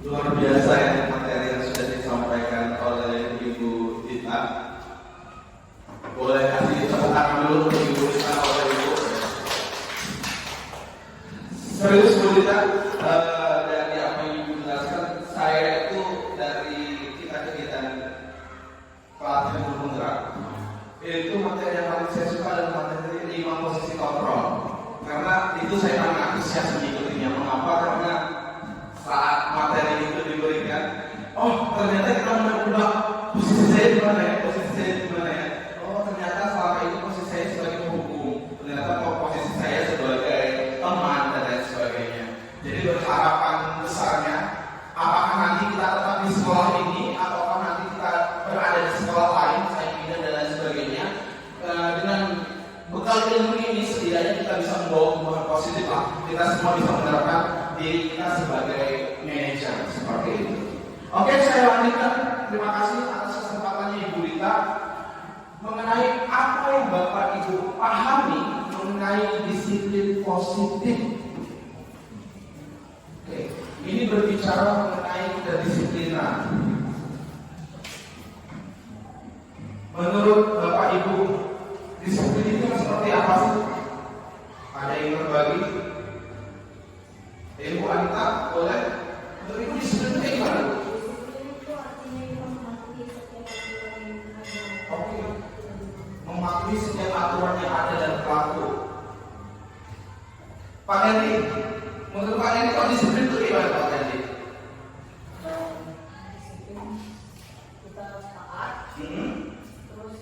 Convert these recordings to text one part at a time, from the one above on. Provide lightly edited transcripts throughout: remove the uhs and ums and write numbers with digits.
Luar biasa ya materi yang sudah disampaikan oleh Ibu Dita. Boleh kasih tepuk tangan dulu untuk Ibu Dita oleh Ibu. Serius Bu Dita, dari apa yang Ibu jelaskan, saya itu dari kita pelatihan guru penggerak, itu materi yang paling saya suka adalah materi 5 posisi kontrol. Karena itu saya sangat antusias mengikutinya. Mengapa? Karena saat materi itu diberikan, oh ternyata kita mencoba posisi saya di mana ya, posisi saya di mana ya. Oh ternyata selama itu posisi saya sebagai penghukum, ternyata posisi saya sebagai teman dan lain sebagainya. Jadi berharapan besarnya, apakah nanti kita tetap di sekolah ini ataukah nanti kita berada di sekolah lain, saya pindah dan lain sebagainya. Dengan bekal ilmu ini setidaknya kita bisa membawa hubungan positif lah. Kita semua bisa menerapkan diri kita sebagai manajer seperti itu. Oke, saya lanjutkan. Terima kasih atas kesempatannya Ibu Dita mengenai apa yang Bapak Ibu pahami mengenai disiplin positif. Oke, ini berbicara mengenai kedisiplinan. Menurut Bapak Ibu, disiplin itu seperti apa sih? Ada yang berbagi? Ibu Anita, boleh? Untuk Ibu disiplin itu kayak gimana? Disiplin itu artinya mematuhi setiap aturan yang ada. Oke. Mematuhi setiap aturan yang ada dan berlaku. Pak Hendy, menurut Pak Hendy, kalau disiplin itu gimana Pak Hendy? Disiplin kita taat, terus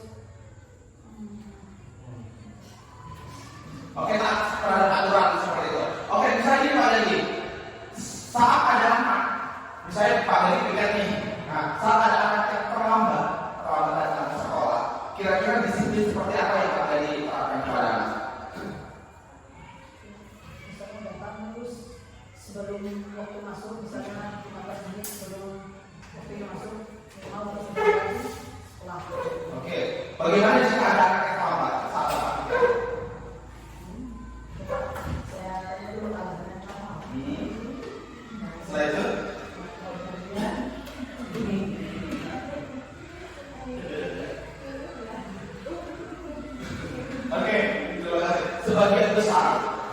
Oke, taat terhadap aturan seperti itu. Oke, misalnya ini Pak Hendy, saat ada anak, misalnya Pak Hendy pikir nih, nah, saat ada anak yang terlambat datang ke sekolah, kira-kira disiplin seperti apa yang Pak Hendy terapkan kepada anak? misalnya datang terus sebelum waktu masuk, misalnya 15 menit sebelum waktunya masuk, mau masuk lagi sekolah. Oke, bagaimana jika ada anak yang terlambat saat Bapak pikir? Saya tanya dulu alasannya apa. Setelah itu, oke, terima kasih. Sebagian besar,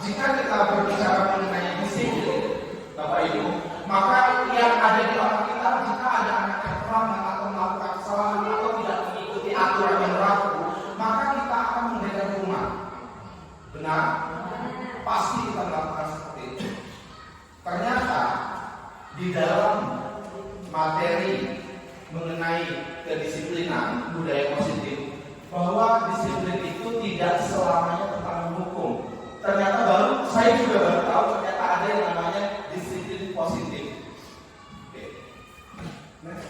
jika kita berbicara mengenai disiplin, Bapak Ibu, maka yang ada di otak kita jika ada anak yang terlambat atau melakukan kesalahan atau tidak mengikuti aturan yang berlaku, maka kita akan memberikan hukuman. Benar? Pasti kita melakukan seperti itu. Ternyata di dalam materi mengenai kedisiplinan budaya positif, bahwa disiplin itu tidak selamanya tentang menghukum. Ternyata saya juga baru tahu ternyata ada yang namanya disiplin positif. Oke. Next.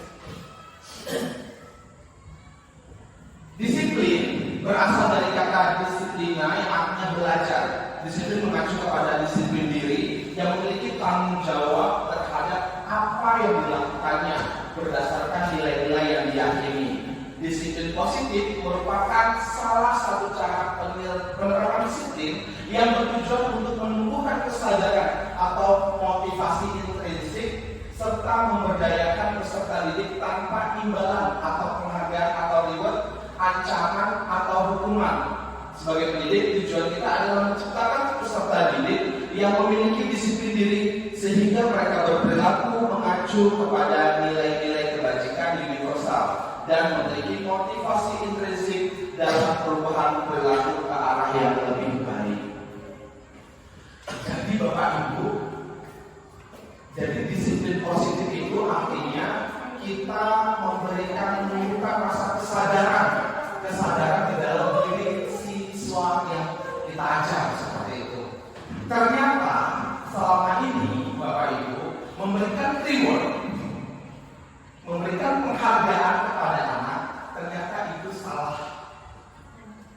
Disiplin berasal dari kata disiplina yang artinya belajar. Disiplin mengacu kepada disiplin diri yang memiliki tanggung jawab terhadap apa yang dilakukannya berdasarkan nilai-nilai yang diyakini. Disiplin positif merupakan salah satu cara penerapan disiplin yang bertujuan untuk menumbuhkan kesadaran atau motivasi intrinsik serta memberdayakan peserta didik tanpa imbalan atau penghargaan atau reward, ancaman atau hukuman. Sebagai pendidik, tujuan kita adalah menciptakan peserta didik yang memiliki disiplin diri sehingga mereka berperilaku mengacu kepada nilai-nilai kebajikan universal dan memiliki motivasi intrinsik dalam perubahan perilaku ke arah yang lebih baik. Jadi Bapak Ibu, jadi disiplin positif itu artinya kita menunjukkan rasa kesadaran di dalam diri siswa yang kita ajar seperti itu. Ternyata selama ini Bapak Ibu memberikan reward, memberikan penghargaan kepada anak, ternyata itu salah.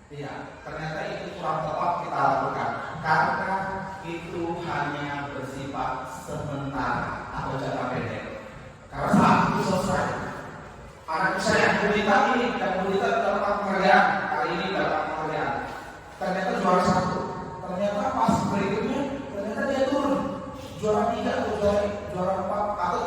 Iya, ternyata itu kurang tepat kita lakukan karena itu hanya bersifat sementara atau jangka pendek. Karena saat itu selesai, anak saya yang berita ini dan berita dapat penghargaan, kali ini dapat penghargaan. Ternyata juara 1, ternyata pas berikutnya ternyata dia turun juara 3 atau juara 4 atau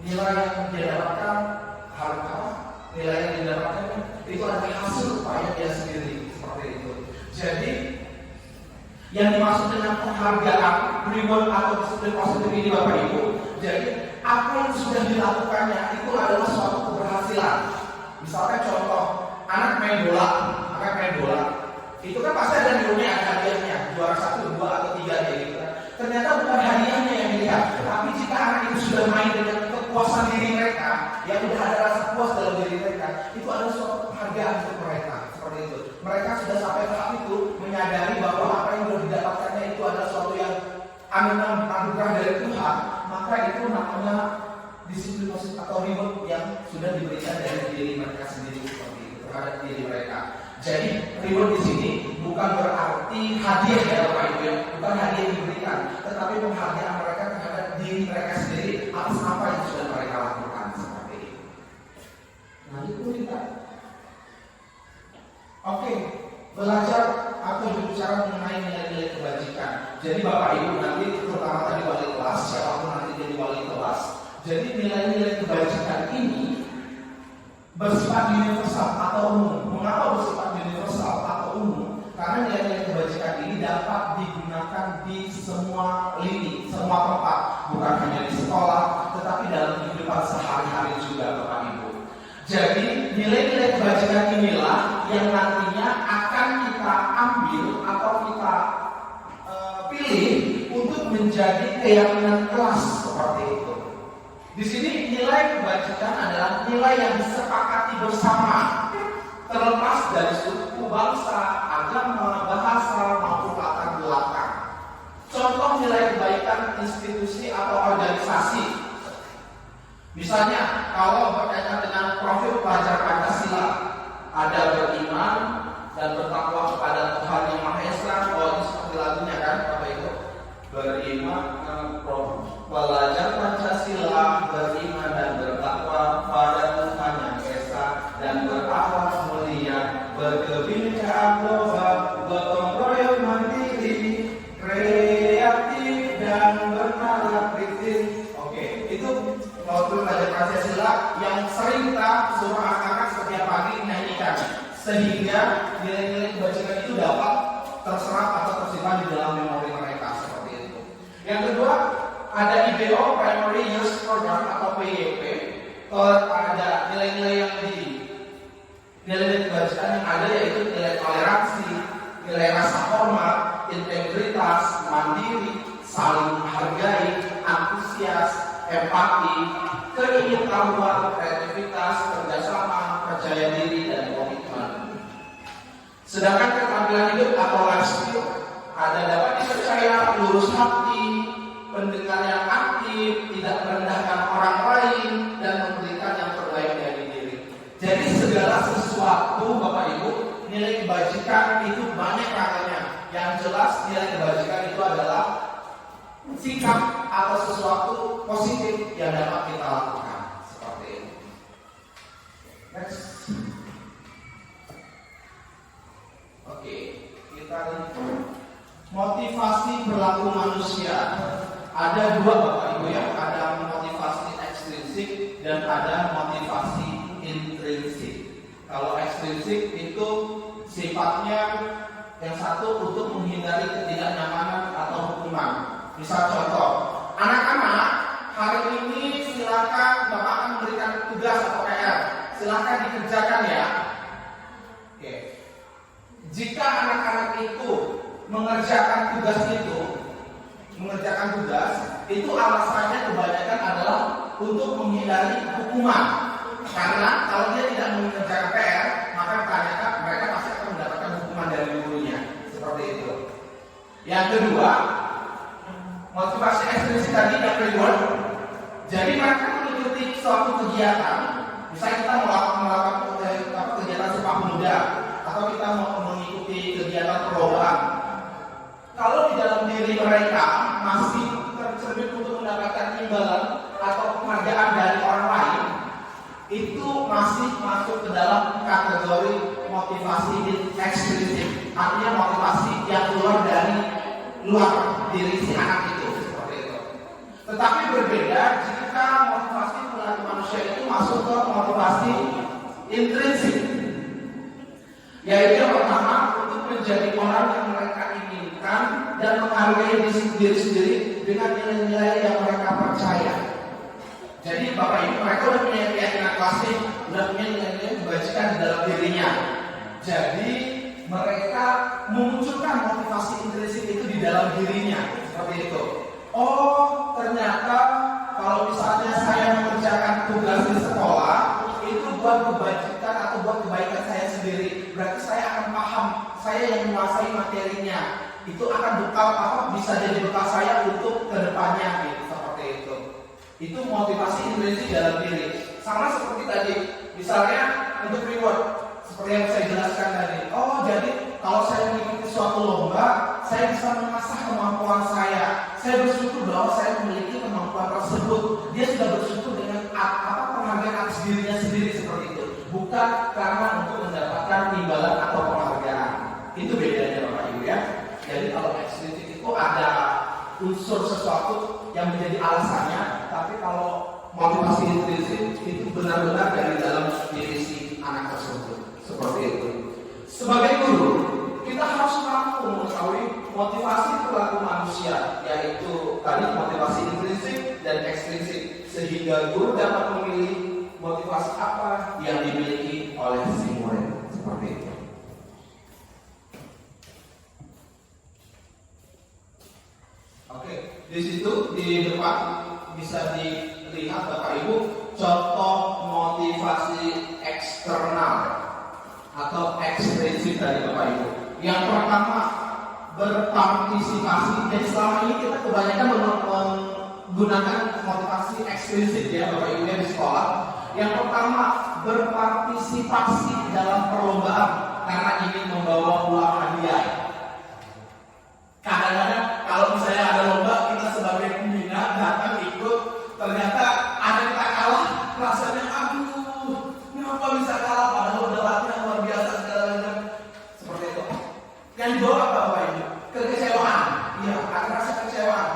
nilai yang dia dapatkan, harga, nilai yang dia dapatkan itu adalah hasil upaya dia sendiri, seperti itu. Jadi yang dimaksud dengan penghargaan, reward atau disiplin positif ini Bapak Ibu, jadi apa yang sudah dilakukannya itu adalah suatu keberhasilan. Misalkan contoh, anak main bola, itu kan pasti ada nilainya, ada hadiahnya, juara 1, 2, atau 3 gitu kan. Ternyata bukan hadiahnya yang dilihat, tapi jika anak itu sudah main dengan kepuasan diri mereka, yang sudah ada rasa puas dalam diri mereka, itu adalah suatu penghargaan untuk mereka, seperti itu. Mereka sudah sampai tahap itu menyadari bahwa apa yang sudah didapatkannya itu adalah suatu yang anugerah dari Tuhan, maka itu namanya disiplin positif atau reward yang sudah diberikan dari diri mereka sendiri, seperti itu terhadap diri mereka. Jadi reward di sini bukan berarti hadiah ya Bapak Ibu ya, bukan hadiah yang diberikan, tetapi penghargaan mereka terhadap diri mereka sendiri atas apa yang sudah mereka lakukan, seperti itu. Nah itu kita. Oke, belajar atau berbicara mengenai nilai-nilai kebajikan. Jadi Bapak Ibu nanti terutama tadi wali kelas, siapapun nanti jadi wali kelas. Jadi nilai-nilai kebajikan ini bersifat universal atau umum. Mengapa bersifat universal atau umum? Karena nilai-nilai kebajikan ini dapat digunakan di semua lini, semua tempat, bukan hanya di sekolah, tetapi dalam kehidupan sehari-hari juga Bapak Ibu. Jadi nilai-nilai kebajikan inilah yang nantinya akan kita ambil atau kita pilih untuk menjadi keyakinan kelas, seperti itu. Di sini nilai kebajikan adalah nilai yang disepakati bersama, terlepas dari suku, bangsa, agama, bahasa maupun latar belakang. Contoh nilai kebaikan institusi atau organisasi. Misalnya, kalau berkaitan dengan profil pelajar Pancasila, ada beriman dan bertakwa kepada Tuhan Yang Maha Esa. Oh, itu seperti lagunya kan, Bapak Ibu? Beriman, pelajar Pancasila, beriman dan bertakwa pada Tuhan Yang Esa dan berakhlak mulia, berkebinekaan global, gotong royong mandiri, kreatif dan bernalar kritis. Oke, itu profil pelajar Pancasila yang sering kita suruh anak-anak setiap pagi nyanyikan, sehingga nilai-nilai kebajikan itu dapat terserap atau tersimpan di dalam memori mereka, seperti itu. Yang kedua, ada IBO Primary Youth Program atau PYP. Ada nilai-nilai yang nilai-nilai kebajikan yang ada, yaitu nilai toleransi, nilai rasa hormat, integritas, mandiri, saling menghargai, antusias, empati, keingintahuan, kreativitas, kerjasama, percaya diri, dan komitmen. Sedangkan keterampilan hidup atau life skill ada dapat dipercaya, lurus hati, pendengar yang aktif, tidak merendahkan orang lain, dan memberikan yang terbaik dari diri. Jadi segala sesuatu Bapak Ibu, nilai kebajikan itu banyak raganya. Yang jelas nilai kebajikan itu adalah sikap atau sesuatu positif yang dapat kita lakukan, seperti ini. Next. Oke, kita lihat motivasi berlaku manusia. Ada dua Bapak Ibu ya, ada motivasi ekstrinsik dan ada motivasi intrinsik. Kalau ekstrinsik itu sifatnya yang satu untuk menghindari ketidaknyamanan atau hukuman. Misal contoh, anak-anak hari ini silakan Bapak akan memberikan tugas atau PR, silakan dikerjakan ya. Oke. Jika anak-anak itu mengerjakan tugas itu alasannya kebanyakan adalah untuk menghindari hukuman. Karena kalau dia tidak mengerjakan PR, maka kebanyakan mereka pasti akan mendapatkan hukuman dari gurunya. Seperti itu. Yang kedua, motivasi ekstrinsik tadi yang reward. Jadi mereka mengikuti suatu kegiatan, misalnya kita melakukan kegiatan Sumpah Pemuda, atau kita mengikuti kegiatan perlombaan. Kalau di dalam diri mereka masih tercermin untuk mendapatkan imbalan atau penghargaan dari orang lain, itu masih masuk ke dalam kategori motivasi ekstrinsik. Artinya motivasi yang keluar dari luar diri si anak itu, seperti itu. Tetapi berbeda jika motivasi menjadi orang yang mereka inginkan dan menghargai diri sendiri dengan nilai-nilai yang mereka percaya. Jadi Bapak Ibu, mereka udah punya keyakinan klasik, udah punya nilai-nilai kebajikan di dalam dirinya. Jadi mereka memunculkan motivasi intrinsik itu di dalam dirinya, seperti itu. Oh, ternyata kalau misalnya saya mengerjakan tugas di sekolah itu buat kebajikan atau buat kebaikan saya sendiri, berarti saya akan paham, saya yang menguasai materinya, itu akan bekal bisa jadi bekal saya untuk kedepannya, gitu, seperti itu. Itu motivasi intrinsik dalam diri. Sama seperti tadi, misalnya untuk reward, seperti yang saya jelaskan tadi. Oh, jadi kalau saya mengikuti suatu lomba, saya bisa mengasah kemampuan saya. Saya bersyukur bahwa saya memiliki kemampuan tersebut. Dia sudah bersyukur dengan penghargaan atas dirinya sendiri, seperti itu. Bukan karena untuk mendapatkan imbalan atau penghargaan. Itu bedanya Bapak Ibu ya. Jadi kalau ekstrinsik itu ada unsur sesuatu yang menjadi alasannya, tapi kalau motivasi intrinsik itu benar-benar dari dalam diri si anak tersebut. Seperti itu. Sebagai guru, kita harus mampu mengetahui motivasi perilaku manusia, yaitu tadi motivasi intrinsik dan ekstrinsik, sehingga guru dapat memilih motivasi apa yang dimiliki oleh si murid. Seperti itu. Oke, di situ di depan bisa dilihat Bapak Ibu contoh motivasi eksternal atau ekstrinsik dari Bapak Ibu. Yang pertama, berpartisipasi. Jadi selama ini kita kebanyakan menggunakan motivasi ekstrinsik ya Bapak Ibu di sekolah. Yang pertama, berpartisipasi dalam perlombaan karena ingin membawa pulang hadiah. Kadang-kadang kalau misalnya ada lomba, kita sebagai pembina datang ikut, ternyata ada kita kalah, rasanya aduh, kenapa bisa kalah padahal udah latihan luar biasa segala macam. Seperti itu. Yang dibawa apa Bapak Ibu? Kekecewaan. Iya, ada rasa kekecewaan.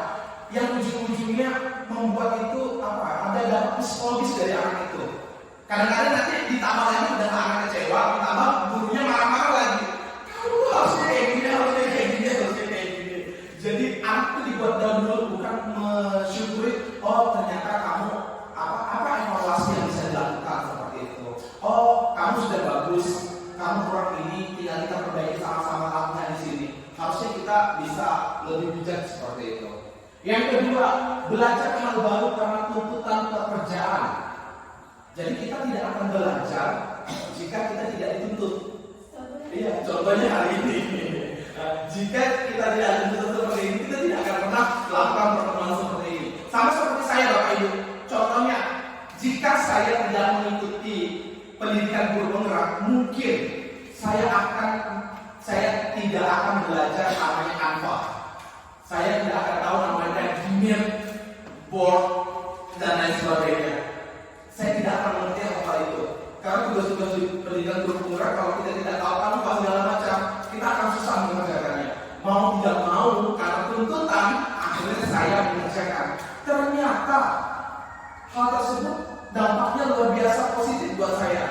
Yang ujung-ujungnya membuat itu ada dampak psikologis dari anak itu. Kadang-kadang nanti ditambah lagi udah anak kecewa, ditambah gurunya marah-marah lagi. Kamu harusnya kayak gini, harusnya kayak gini, harusnya kayak gini. Jadi anak itu dibuat down dulu, bukan mensyukuri. Oh ternyata kamu apa evaluasi yang bisa dilakukan seperti itu. Oh kamu sudah bagus, kamu kurang ini, tinggal kita perbaiki sama-sama latihan di sini. Harusnya kita bisa lebih bijak seperti itu. Yang kedua, belajar hal baru karena tuntutan pekerjaan. Jadi kita tidak akan belajar jika kita tidak dituntut. Iya, contohnya hari ini. Jika kita tidak dituntut seperti ini, kita tidak akan pernah melakukan pertemuan seperti ini. Sama seperti saya Bapak Ibu. Contohnya, jika saya tidak mengikuti pendidikan guru penggerak, mungkin saya tidak akan belajar namanya ANFA. Saya tidak akan tahu namanya Gimir, board, dan lain sebagainya. Saya tidak akan mengerti apa itu. Karena tugas-tugas pendidikan guru penggerak kalau kita tidak tahu ANFA segala macam, kita akan susah mengerjakannya. Mau tidak mau, karena tuntutan, akhirnya saya mengerjakan. Ternyata hal tersebut dampaknya luar biasa positif buat saya.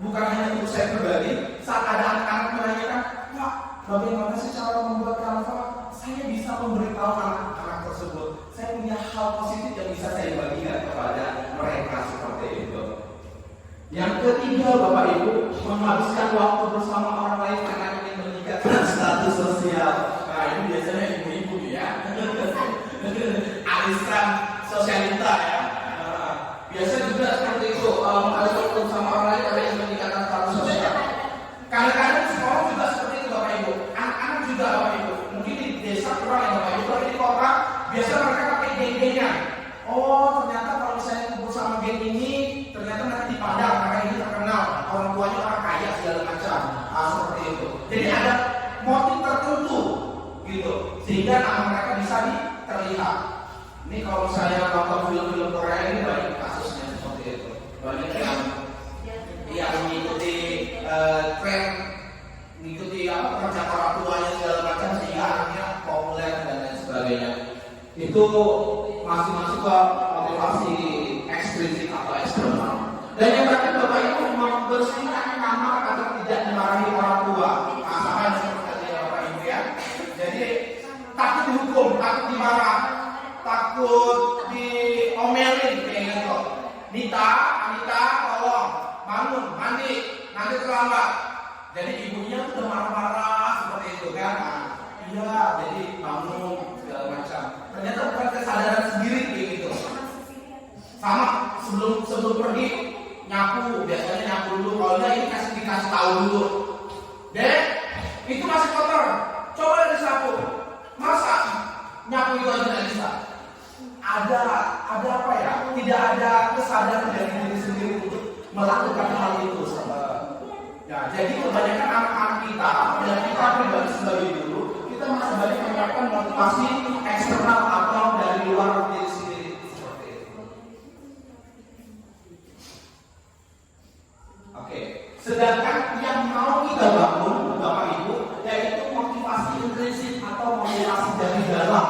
Bukan hanya untuk saya pribadi, saat ada anak-anak menanyakan, Pak, bagaimana sih cara membuat Canva? Saya bisa memberitahu anak-anak tersebut. Saya punya hal positif yang bisa saya bagikan kepada mereka seperti itu. Yang ketiga, Bapak Ibu, menghabiskan waktu bersama orang lain karena ingin meningkatkan status sosial. Nah, ini biasanya ibu-ibu ya. Arisan sosialita ya. Biasanya juga seperti itu, menghabiskan waktu bersama orang lain karena ingin meningkatkan status sosial. Kadang-kadang di sekolah juga seperti itu Bapak Ibu. Anak-anak juga Bapak Ibu. Mungkin di desa kurang ya Bapak Ibu, tapi di kota biasanya mereka pakai geng-gengan. Oh ternyata kalau misalnya kumpul sama geng ini, ternyata nanti dipandang karena ini terkenal, orang tuanya orang kaya segala macam. Seperti itu. Jadi ada motif tertentu gitu, sehingga nama mereka bisa terlihat. Ini kalau saya nonton film-film Korea ini banyak kasusnya seperti itu. Banyak yang mengikuti tren, mengikuti pekerjaan orang tuanya segala macam sehingga anaknya populer dan lain sebagainya. Itu masih masuk ke motivasi ekstrinsik atau eksternal. Dan yang terakhir Bapak Ibu membersihkan kamar agar tidak dimarahi orang tua. Sama seperti Nita, Anita, tolong bangun, mandi, nanti terlambat. Jadi ibunya tuh udah marah-marah seperti itu kan. Nah, iya, jadi bangun segala macam. Ternyata bukan kesadaran sendiri kayak gitu. Sama sebelum pergi nyapu, biasanya nyapu dulu. Kalau enggak ini dikasih tahu dulu. Dek, itu masih kotor. Coba disapu. Masa nyapu itu aja nggak bisa? Ada apa ya? Tidak ada kesadaran dari diri sendiri untuk melakukan hal itu. Ya, jadi kebanyakan anak-anak kita dan kita pribadi sebagai guru, kita masih banyak menyiapkan motivasi eksternal atau dari luar diri sendiri seperti itu. Oke, sedangkan yang mau kita bangun, Bapak Ibu, yaitu motivasi intrinsik atau motivasi dari dalam.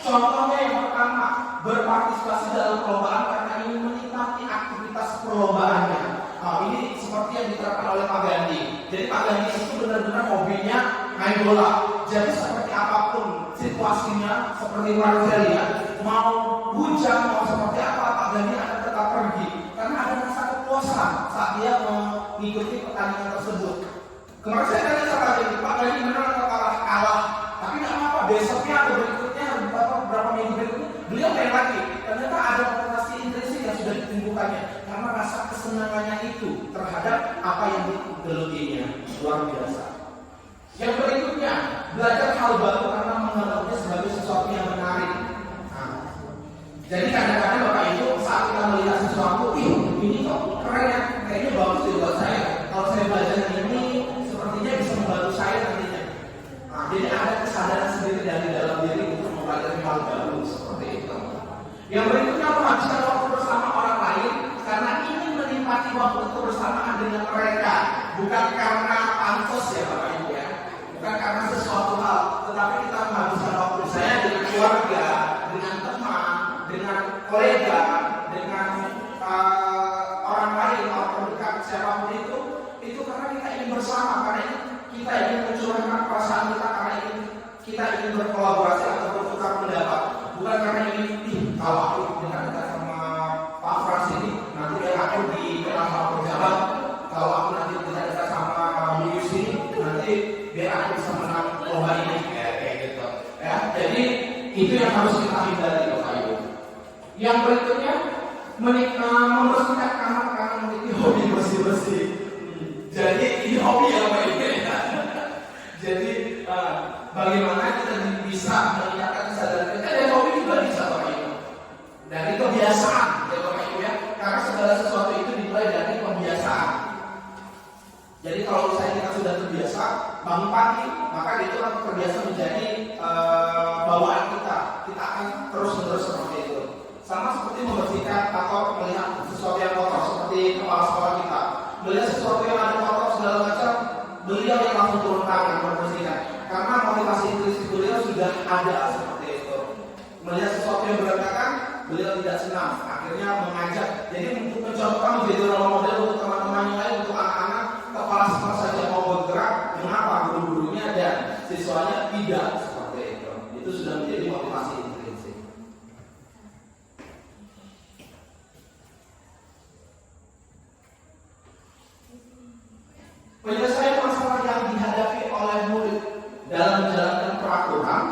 Contohnya yang pertama, berpartisipasi dalam perlombaan karena ingin menikmati aktivitas perlombaannya. Nah, ini seperti yang diterapkan oleh Pak Gandhi. Jadi Pak Gandhi itu benar-benar hobinya main bola. Jadi seperti apapun situasinya, seperti Marcelia, mau hujan, mau seperti apa, Pak Gandhi akan tetap pergi. Karena ada rasa kepuasan saat dia mengikuti pertandingan tersebut. Kemarin saya tanya sama Gandhi, Pak Gandhi menang atau kalah? Tapi nggak apa-apa, besoknya atau berikutnya, beberapa minggu berikutnya, beliau main lagi. Ternyata ada motivasi intrinsik yang sudah ditumbuhkannya. Karena rasa kesenangannya itu terhadap apa yang digelutinya luar biasa. Yang berikutnya, belajar hal baru karena menganggapnya sebagai sesuatu yang menarik. Nah, jadi kadang-kadang Bapak Ibu saat kita melihat sesuatu, ini kok keren ya, kayaknya bagus sih buat saya. Kalau saya belajar ini, sepertinya bisa membantu saya nantinya. Nah, jadi ada kesadaran sendiri dari dalam diri untuk mempelajari hal baru seperti itu. Yang berikutnya, menghabiskan waktu bersama orang lain karena ingin menikmati waktu kebersamaan dengan mereka, bukan karena pansos ya Bapak Ibu ya, bukan karena sesuatu hal, tetapi kita menghabiskan waktu saya dengan keluarga, dengan teman, dengan kolega, dengan orang lain, orang terdekat siapapun itu karena kita ingin bersama, karena kita ingin mencurahkan perasaan kita, karena kita ingin berkolaborasi atau bertukar pendapat, bukan karena ingin kalau aku dengan dekat sama Pak Frans ini, nanti aku dikenal sama pejabat. Kalau aku nanti dekat sama Yus ini, nanti biar aku bisa menang lomba ini, kayak gitu. Ya, jadi itu yang harus kita hindari, Bapak Ibu. Yang berikutnya, membersihkan kamar karena memiliki hobi bersih-bersih. Jadi ini hobi ya Bapak Ibu. Jadi bagaimana kita bisa meningkatkan kesadaran kita dan hobi juga bisa Bapak Ibu. Dari kebiasaan ya Bapak Ibu ya, karena segala sesuatu itu dimulai dari kebiasaan. Jadi kalau misalnya kita sudah terbiasa bangun pagi, maka itu akan terbiasa menjadi bawaan kita. Kita akan terus-menerus seperti itu. Sama seperti membersihkan atau melihat sesuatu yang kotor seperti kepala sekolah kita. Melihat sesuatu yang ada kotor segala macam, beliau yang langsung turun tangan membersihkan. Karena motivasi intrinsik beliau sudah ada seperti itu. Melihat sesuatu yang berantakan, beliau tidak senang, akhirnya mengajak. Jadi untuk mencontohkan menjadi role model untuk teman-teman yang lain, untuk anak-anak kepala sekolah saja mau bergerak, mengapa guru-gurunya dan siswanya tidak seperti itu. Itu sudah menjadi motivasi intrinsik. Penyelesaian masalah yang dihadapi oleh murid dalam menjalankan peraturan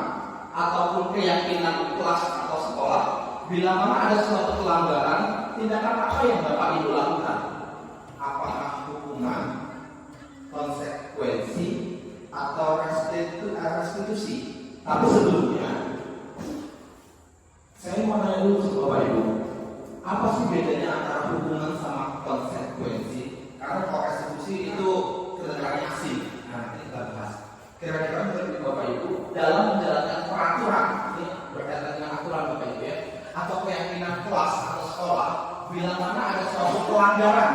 ataupun keyakinan kelas atau sekolah, bila mana ada suatu pelanggaran, tindakan apa yang Bapak Ibu lakukan? Apakah hukuman, konsekuensi, atau restitusi? Tapi sebelumnya, saya mau nanya dulu ke Bapak Ibu, apa sih bedanya antara hukuman sama konsekuensi? Karena kalau restitusi itu kedengarannya asing. Nah, ini kita bahas. Kira-kira menurut Bapak Ibu dalam menjalankan peraturan, ini berkaitan dengan aturan Bapak Ibu ya, atau keyakinan kelas atau sekolah, bila mana ada suatu pelanggaran,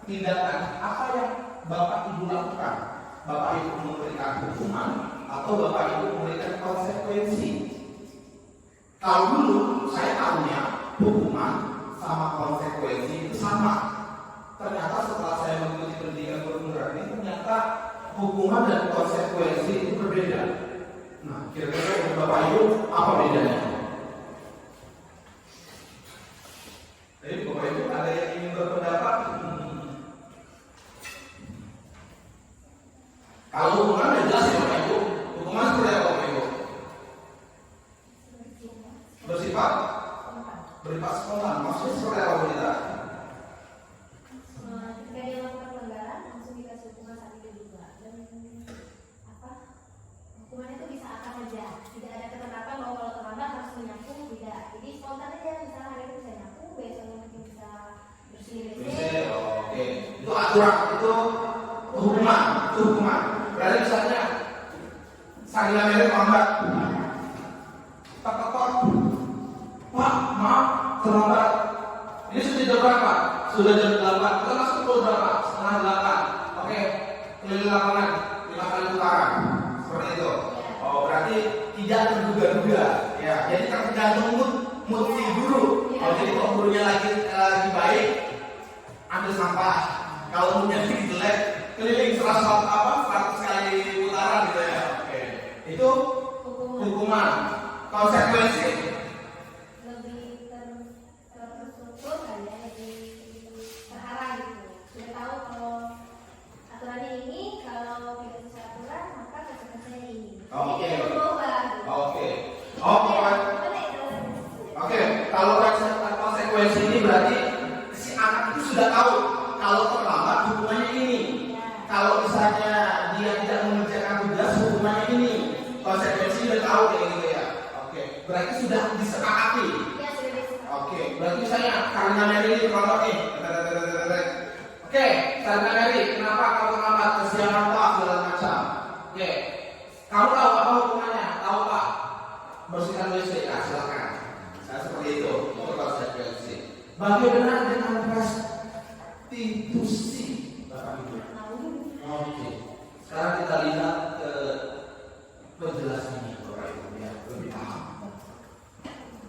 tindakan apa yang Bapak Ibu lakukan? Bapak Ibu memberikan hukuman atau Bapak Ibu memberikan konsekuensi? Kalau dulu saya tahunya hukuman sama konsekuensi itu sama. Ternyata setelah saya mengikuti pendidikan guru-guru ini, ternyata hukuman dan konsekuensi itu berbeda. Nah, kira-kira menurut Bapak Ibu apa bedanya? berpendapat kalau hukuman udah jelas ya Bapak Ibu. Hukuman seperti apa Bapak Ibu? Bersifat spontan. Maksudnya seperti apa Bu Dita? Ketika dia melakukan pelanggaran langsung dikasih hukuman saat itu juga. Dan hukuman itu bisa apa saja. Tidak ada ketetapan bahwa kalau terlambat harus menyapu, tidak. Jadi spontan aja. Misalnya hari itu bisa nyapu, besoknya mungkin bisa bersih. Oke. Itu aturan, itu hukuman. Berarti misalnya Sarina Mary terlambat. Pak, maaf terlambat. Ini sudah jam berapa? Sudah jam 8. Kita masuk pukul berapa? Setengah 8. Oke, keliling lapangan 5 kali putaran. Seperti itu. Oh, berarti tidak terduga-duga. Ya, jadi tergantung mood si guru. Oh, jadi kalau gurunya lagi baik, ambil sampah. Kalau moodnya lagi jelek, keliling 100 kali putaran gitu ya. Oke. Itu hukuman. Konsekuensi Lebih terstruktur kali ya, lebih terarah gitu. Sudah tahu kalau aturannya ini, kalau tidak sesuai aturan maka konsekuensinya ini. Oke. Jadi tidak berubah. Oke. Oke, kalau konsekuensi ini berarti si anak itu sudah tahu kalau terlambat hukumannya ini. Kalau misalnya dia tidak mengerjakan tugas hukumannya ini. Konsekuensi sudah tahu kayak gitu ya. Oke, berarti sudah disepakati. Ya, sudah disepakati. Oke, berarti misalnya karena Mary ini terlambat nih. Oke, karena Mary, kenapa kau terlambat? Kesiangan Pak, segala macam. Oke, kamu tahu apa hukumannya? Tahu Pak? Bersihkan WC, silakan. Nah, seperti itu. Itu konsekuensi. Bagaimana dengan restitusi, Bapak Ibu? Oke. Sekarang kita lihat ke penjelasannya, Bapak Ibu ya, lebih paham.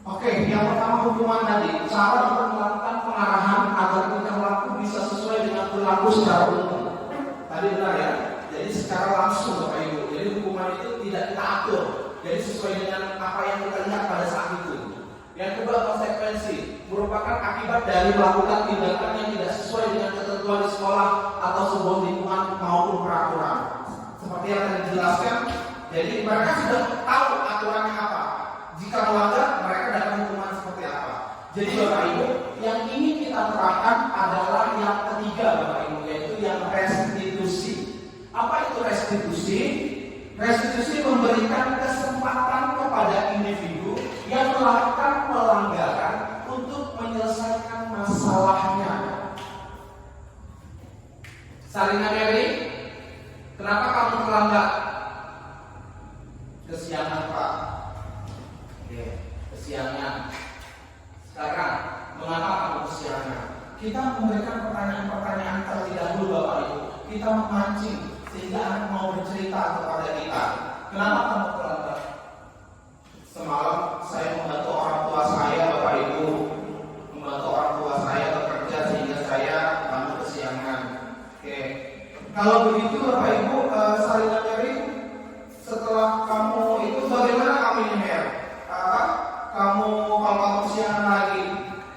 Oke, yang pertama hukuman tadi, cara untuk melakukan pengarahan agar tingkah laku bisa sesuai dengan perilaku secara umum. Tadi benar ya. Jadi secara langsung Bapak Ibu. Jadi hukuman itu tidak kita atur. Jadi sesuai dengan apa yang kita lihat pada saat itu. Yang kedua, konsekuensi merupakan akibat dari melakukan tindakan yang tidak sesuai dengan ketentuan di sekolah atau sebuah lingkungan maupun peraturan. Seperti yang tadi dijelaskan, jadi mereka sudah tahu aturannya apa. Jika melanggar, mereka dapat hukuman seperti apa. Jadi Bapak Ibu, yang ingin kita terapkan adalah yang ketiga Bapak Ibu, yaitu yang restitusi. Apa itu restitusi? Restitusi memberikan kesempatan kepada individu yang melakukan pelanggaran untuk menyelesaikan masalahnya. Sarina Mary, kenapa kamu terlambat? Kesiangan Pak. Oke, kesiangan. Sekarang, mengapa kamu kesiangan? Kita memberikan pertanyaan-pertanyaan terlebih dahulu Bapak Ibu. Kita memancing sehingga anak mau bercerita kepada kita. Kenapa kamu terlambat? Semalam saya membantu orang tua saya, Bapak Ibu, membantu orang tua saya bekerja sehingga saya kamu kesiangan. Oke, kalau begitu Bapak Ibu, Sarina Mary, setelah kamu itu bagaimana kamu ini Mary? Kalau kamu kesiangan lagi,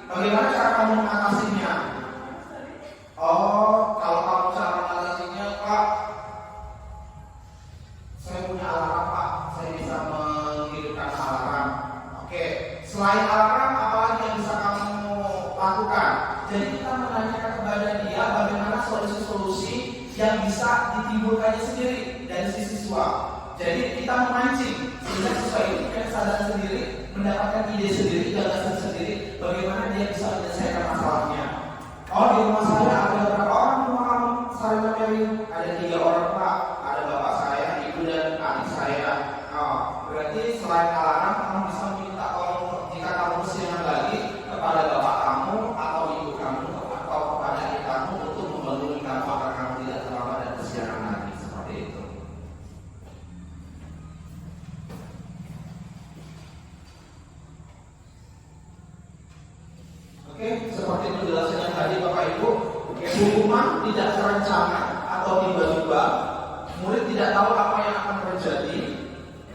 bagaimana cara kamu mengatasinya? Oh, kalau kamu cara mengatasinya, Pak, saya punya alarm Pak, saya bisa menghidupkan alarm. Oke, selain alarm, apa lagi yang bisa kamu lakukan? Jadi kita menanyakan kepada dia bagaimana solusi-solusi yang bisa ditimbulkannya sendiri dari si siswa. Jadi kita memancing sehingga siswa itu kan sadar sendiri, mendapatkan ide sendiri, gagasan sendiri, bagaimana dia bisa menyelesaikan masalahnya. Oh, di rumah saya ada berapa orang di rumah kamu, Sarina Mary? Ada 3 orang Pak, ada bapak saya, ibu dan adik saya. Oh, berarti selain alarm, kamu bisa minta tolong jika kamu kesiangan lagi kepada bapak kamu atau ibu kamu atau kepada adik kamu untuk membantu kamu agar kamu tidak terlambat dan kesiangan lagi, seperti itu. Oke, seperti penjelasannya tadi Bapak Ibu, hukuman tidak terencana atau tiba-tiba, murid tidak tahu apa yang akan terjadi,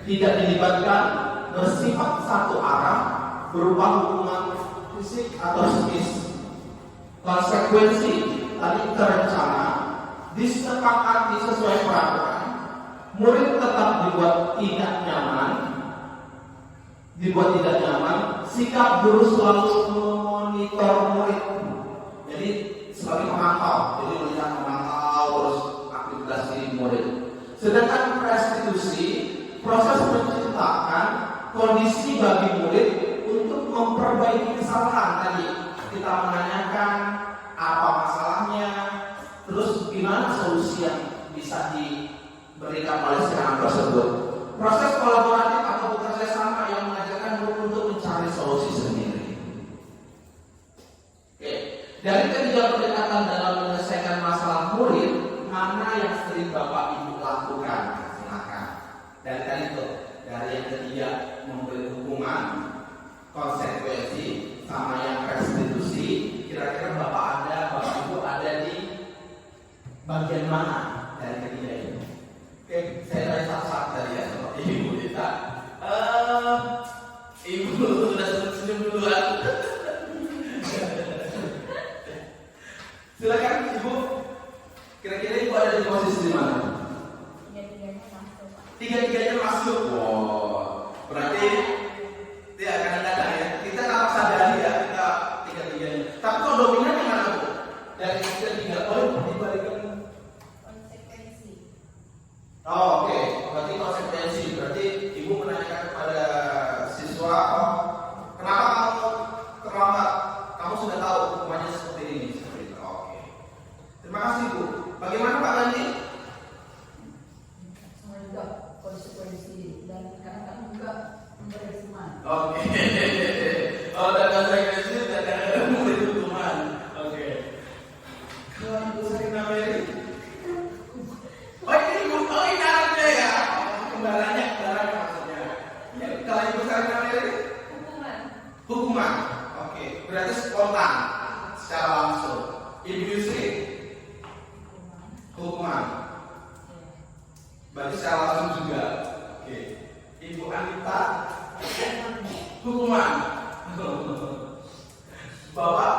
tidak dilibatkan, bersifat satu arah, berupa hukuman fisik atau psikis. konsekuensi tadi terencana, disepakati sesuai peraturan, murid tetap dibuat tidak nyaman, sikap guru selalu memonitor murid. Jadi sebagai pemantau, jadi melihat memantau terus aktivitas si murid. Sedangkan restitusi, proses menciptakan kondisi bagi murid untuk memperbaiki kesalahan tadi. Kita menanyakan apa masalahnya, terus gimana solusi yang bisa diberikan oleh si anak tersebut. Proses kolaboratif atau bekerja sama yang mengajarkan murid untuk mencari solusi sendiri. Oke, dari ketiga pendekatan dalam menyelesaikan masalah murid, mana yang sering Bapak Ibu lakukan? Silakan. Dari tadi itu, dari yang ketiga memberi hukuman, konsekuensi, sama yang restitusi. Kira-kira Bapak Ibu ada di bagian mana dari ketiga ini? Oke, saya dari satu-satu tadi ya, seperti Ibu Dita. Ibu sudah senyum duluan. Silakan Ibu. Kira-kira Ibu ada di posisi di mana? Tiga-tiganya masuk. Wow. Berarti ya kadang-kadang ya kita nggak sadari ya kita tiga-tiganya. Tapi kalau dominan yang mana Bu? Dari tiga poin dibalikan Konsekuensi. Oh, oke. Berarti konsekuensi. Berarti Ibu menanyakan kepada siswa, kenapa kamu terlambat? Kamu sudah tahu hukumannya seperti ini, seperti itu. Oke. Terima kasih Bu. Bagaimana Pak Gandhi? Semua juga konsekuensi dan kadang-kadang juga memberi hukuman. Oke. Oh, dan konsekuensi dan kadang-kadang memberi hukuman. Oke. Kalau Ibu Sarina Mary? Oh, ini Ibu. Oh, ini anaknya ya. Kembarannya maksudnya. Ya, kalau Ibu Sarina Mary? Hukuman. Oke. Berarti spontan secara langsung. Ibu Yusri? Hukuman. Berarti secara langsung juga. Oke. Ibu Anita? Hukuman. Bapak?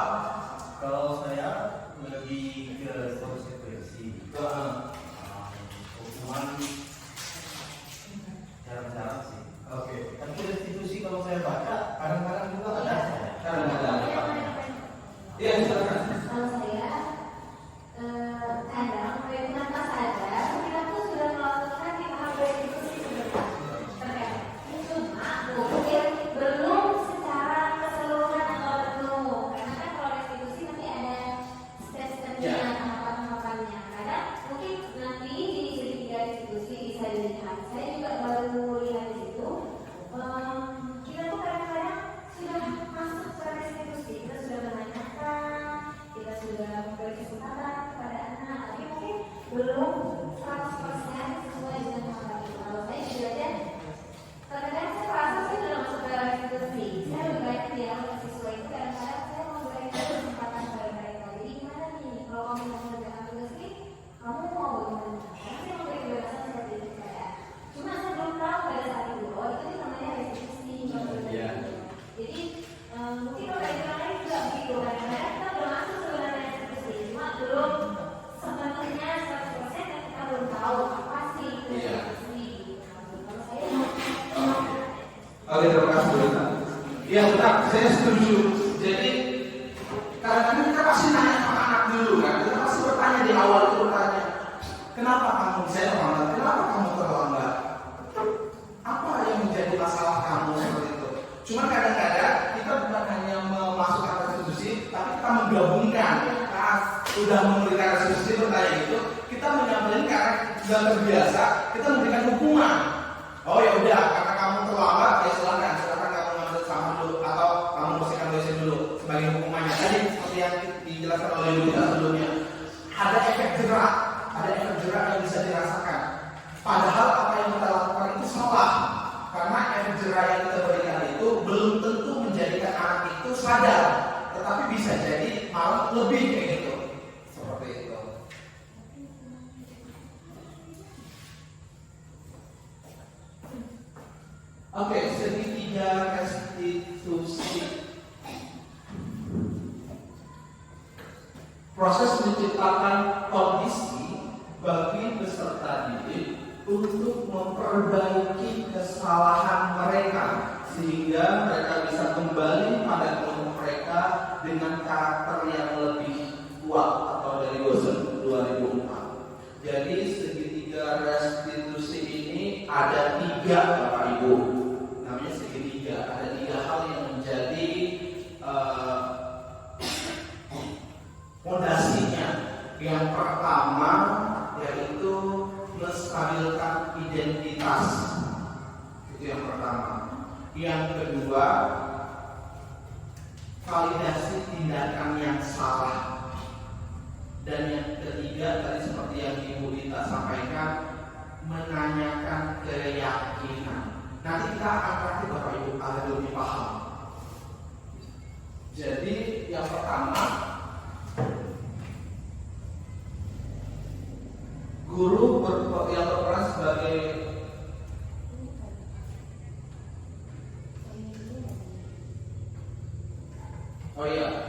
Kalau saya lebih ke konsekuensi, hukuman jarang-jarang sih. Oke. Tapi restitusi kalau saya baca kadang-kadang juga ada. Kadang-kadang. Iya, silakan. Kalau saya kadang tanpa sadar kita tuh sudah melakukan di tahap restitusi sebenarnya. Cuma mungkin belum secara keseluruhan atau penuh. Karena kan kalau restitusi nanti ada step-stepnya, tahapan-tahapannya. Kadang mungkin nanti di ketiga restitusi bisa dilihat. Saya juga baru lihat di situ. Kita tuh kadang-kadang sudah masuk ke restitusi, kita sudah menanyakan, kita sudah memberi kesempatan kepada anak, tapi mungkin belum 100% sesuai dengan harapan itu. Kalau saya juga lihat, kadang-kadang saya merasa saya sudah masuk ke restitusi. Saya lebih baik dialog ke siswa itu, kadang-kadang saya memberikan kesempatan kepada mereka. Jadi gimana nih, kalau kamu mau mengerjakan tugas ini, kamu mau bagaimana? Karena saya memberi kebebasan seperti itu kayak. Cuma saya belum tahu pada saat itu, oh itu namanya restitusi. Jadi mungkin kalau dari orang lain juga begitu. Kadang-kadang kita belum masuk sebenarnya restitusi, cuma belum sepenuhnya 100% dan kita belum tahu apa sih itu restitusi. Kalau saya Oke, terima kasih Bu Rita. Iya benar, saya setuju. Jadi kadang-kadang kita pasti nanya sama anak dulu kan. Kita pasti bertanya di awal itu bertanya, kenapa kamu saya terlambat? Kenapa kamu terlambat? Apa yang menjadi masalah kamu seperti itu? Cuma kadang-kadang kita bukan hanya memasukkan restitusi, tapi kita menggabungkan. Sudah memberikan restitusi bertanya itu, kita menyampaikan karena sudah terbiasa, kita memberikan hukuman. Oh ya udah, karena kamu terlambat, ya silakan kamu ngambil sampah dulu atau kamu bersihkan WC dulu sebagai hukumannya. Tadi seperti yang dijelaskan oleh Ibu Dita sebelumnya, ada efek jerak yang bisa dirasakan. Padahal apa yang kita lakukan itu salah, karena efek jerak yang kita berikan itu belum tentu menjadikan anak itu sadar, tetapi bisa jadi malah lebih kayak gitu. Seperti itu. Oke, segitiga restitusi. Proses menciptakan kondisi bagi peserta didik untuk memperbaiki kesalahan mereka sehingga mereka bisa kembali pada kelompok mereka dengan karakter yang lebih kuat atau dari Gosen 2004. Jadi segitiga restitusi ini ada 3 Bapak Ibu, namanya segitiga. Ada 3 hal yang menjadi fondasinya. Yang pertama yaitu menstabilkan identitas, itu yang pertama. Yang kedua, validasi tindakan yang salah. Dan yang ketiga tadi seperti yang Ibu Dita sampaikan, menanyakan keyakinan. Nanti kita akan praktik Bapak Ibu agar lebih paham. Jadi yang pertama, guru yang berperan sebagai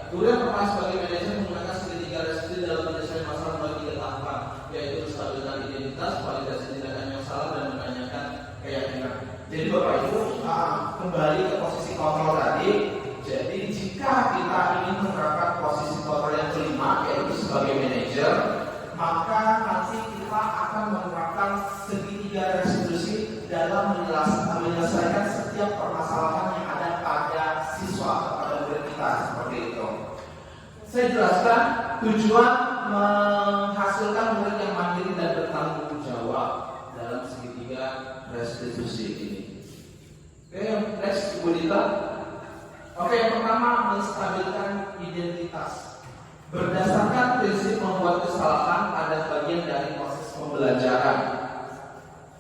guru yang berperan sebagai manajer menggunakan segitiga restitusi dalam menyelesaikan masalah bagi 3 tahapan, yaitu menstabilkan identitas, validasi tindakan yang salah, dan menanyakan keyakinan. Jadi Bapak Ibu kembali ke posisi kontrol tadi. Jadi jika kita ingin menerapkan posisi kontrol yang kelima, yaitu sebagai manajer, maka nanti kita akan menerapkan segitiga restitusi dalam menyelesaikan setiap permasalahan yang ada pada siswa atau pada murid kita, seperti itu. Saya jelaskan tujuan menghasilkan murid yang mandiri dan bertanggung jawab dalam segitiga restitusi ini. Oke, yang next Ibu Dita. Oke, yang pertama menstabilkan identitas. Berdasarkan prinsip membuat kesalahan ada bagian dari proses pembelajaran.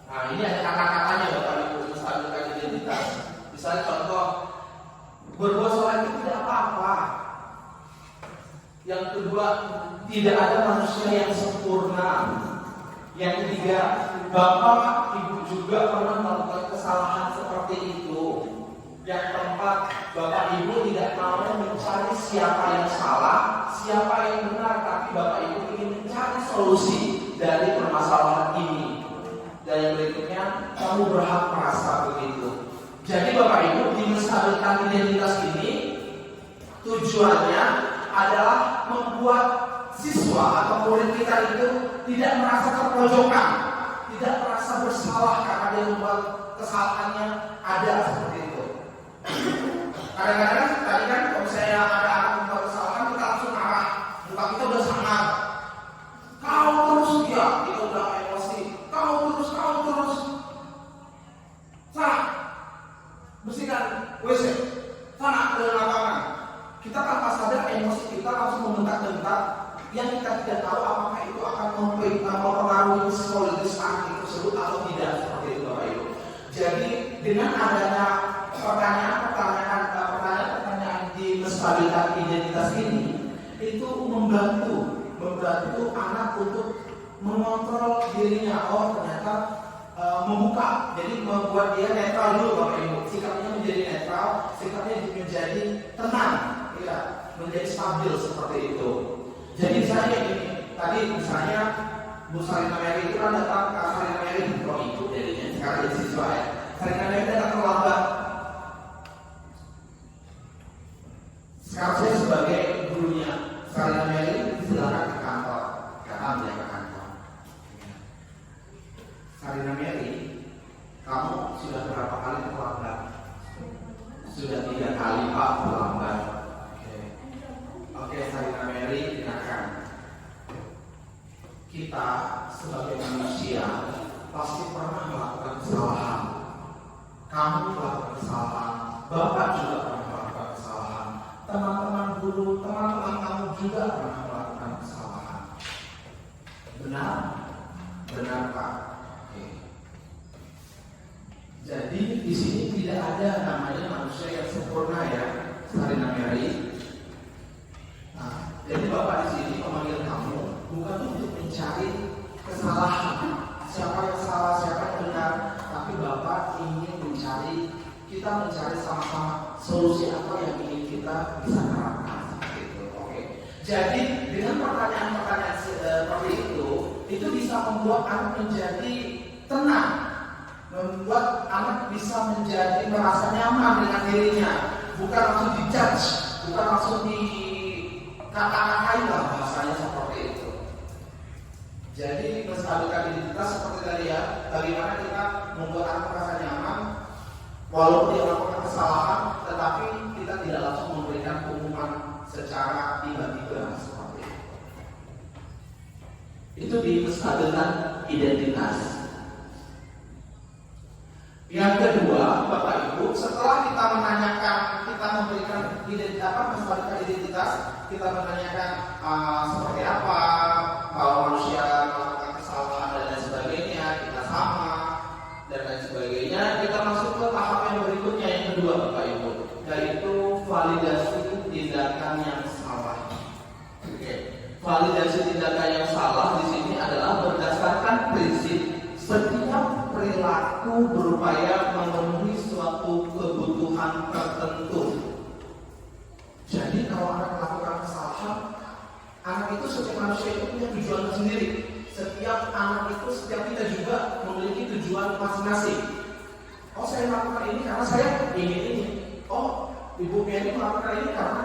Nah, ini ada kata-katanya Bapak Ibu, menstabilkan identitas. Misalnya contoh, berbuat salah itu tidak apa-apa. Yang kedua, tidak ada manusia yang sempurna. Yang ketiga, Bapak Ibu juga pernah melakukan kesalahan seperti itu. Yang keempat, Bapak Ibu tidak mau mencari siapa yang salah, siapa yang benar, tapi Bapak Ibu ingin mencari solusi dari permasalahan ini. Dan yang berikutnya, kamu berhak merasa begitu. Jadi Bapak Ibu, di menstabilkan identitas ini tujuannya adalah membuat siswa atau murid kita itu tidak merasa terpojokan, tidak merasa bersalah karena dia membuat kesalahannya ada seperti itu. Kadang-kadang tadi kan kalau misalnya ada anak membuat kesalahan, kita langsung marah, muka kita udah sangat. Kau terus ya, kita udah emosi. Kau terus. Salah, bersihkan WC, sana ke lapangan. Kita tanpa sadar emosi kita langsung membentak-bentak yang kita tidak tahu apakah itu akan mempengaruhi psikologis anak tersebut atau tidak, seperti itu Bapak Ibu. Jadi dengan adanya pertanyaan di menstabilkan identitas ini, itu membantu anak untuk mengontrol dirinya. Oh ternyata membuka, jadi membuat dia netral dulu Bapak Ibu. Sikapnya menjadi netral, sikapnya menjadi tenang, ya, menjadi stabil seperti itu. Jadi misalnya ini, tadi misalnya Bu Sarina Mary itu kan datang ke Sarina Mary, kalau ibu jadinya sekarang jadi siswa ya. Sarina Mary datang terlambat. Sekarang saya sebagai gurunya Sarina Mary silakan ke kantor, datang dia ke kantor. Sarina Mary, kamu sudah berapa kali terlambat? Sudah 3 kali Pak terlambat. Oke, Sarina Mary, dengarkan. Kita sebagai manusia pasti pernah melakukan kesalahan. Kamu melakukan kesalahan, Bapak juga pernah melakukan kesalahan. Teman-teman guru, teman-teman kamu juga pernah melakukan kesalahan. Benar? Benar Pak. Oke. Jadi di sini tidak ada namanya manusia yang sempurna ya, Sarina Mary. Nah, jadi Bapak di sini memanggil kamu bukan untuk mencari kesalahan, siapa yang salah, siapa yang benar, tapi Bapak ingin kita mencari sama-sama solusi apa yang ingin kita bisa terapkan seperti itu. Oke. Jadi dengan pertanyaan-pertanyaan seperti itu bisa membuat anak menjadi tenang, membuat anak bisa menjadi merasa nyaman dengan dirinya, bukan langsung dijudge, bukan langsung dikata-katain lah bahasanya seperti itu. Jadi menstabilkan identitas seperti tadi ya, bagaimana kita membuat anak merasa nyaman walaupun dia melakukan kesalahan, tetapi kita tidak langsung memberikan hukuman secara tiba-tiba seperti itu. Itu di menstabilkan identitas. Yang kedua, Bapak Ibu, setelah kita menanyakan, kita memberikan menstabilkan identitas, kita menanyakan seperti apa, kalau manusia melakukan kesalahan dan lain sebagainya, kita sama dan lain sebagainya, kita masuk ke tahap yang berikutnya, yang kedua Bapak Ibu, yaitu validasi tindakan yang salah. Oke. Validasi tindakan yang salah di sini adalah berdasarkan prinsip setiap perilaku berupaya memenuhi suatu kebutuhan tertentu. Jadi kalau anak melakukan kesalahan, anak itu setiap manusia itu punya tujuan sendiri. Setiap anak itu, setiap kita juga memiliki tujuan masing-masing. Oh, saya melakukan ini karena saya ingin ini. Oh, Ibu Mary melakukan ini karena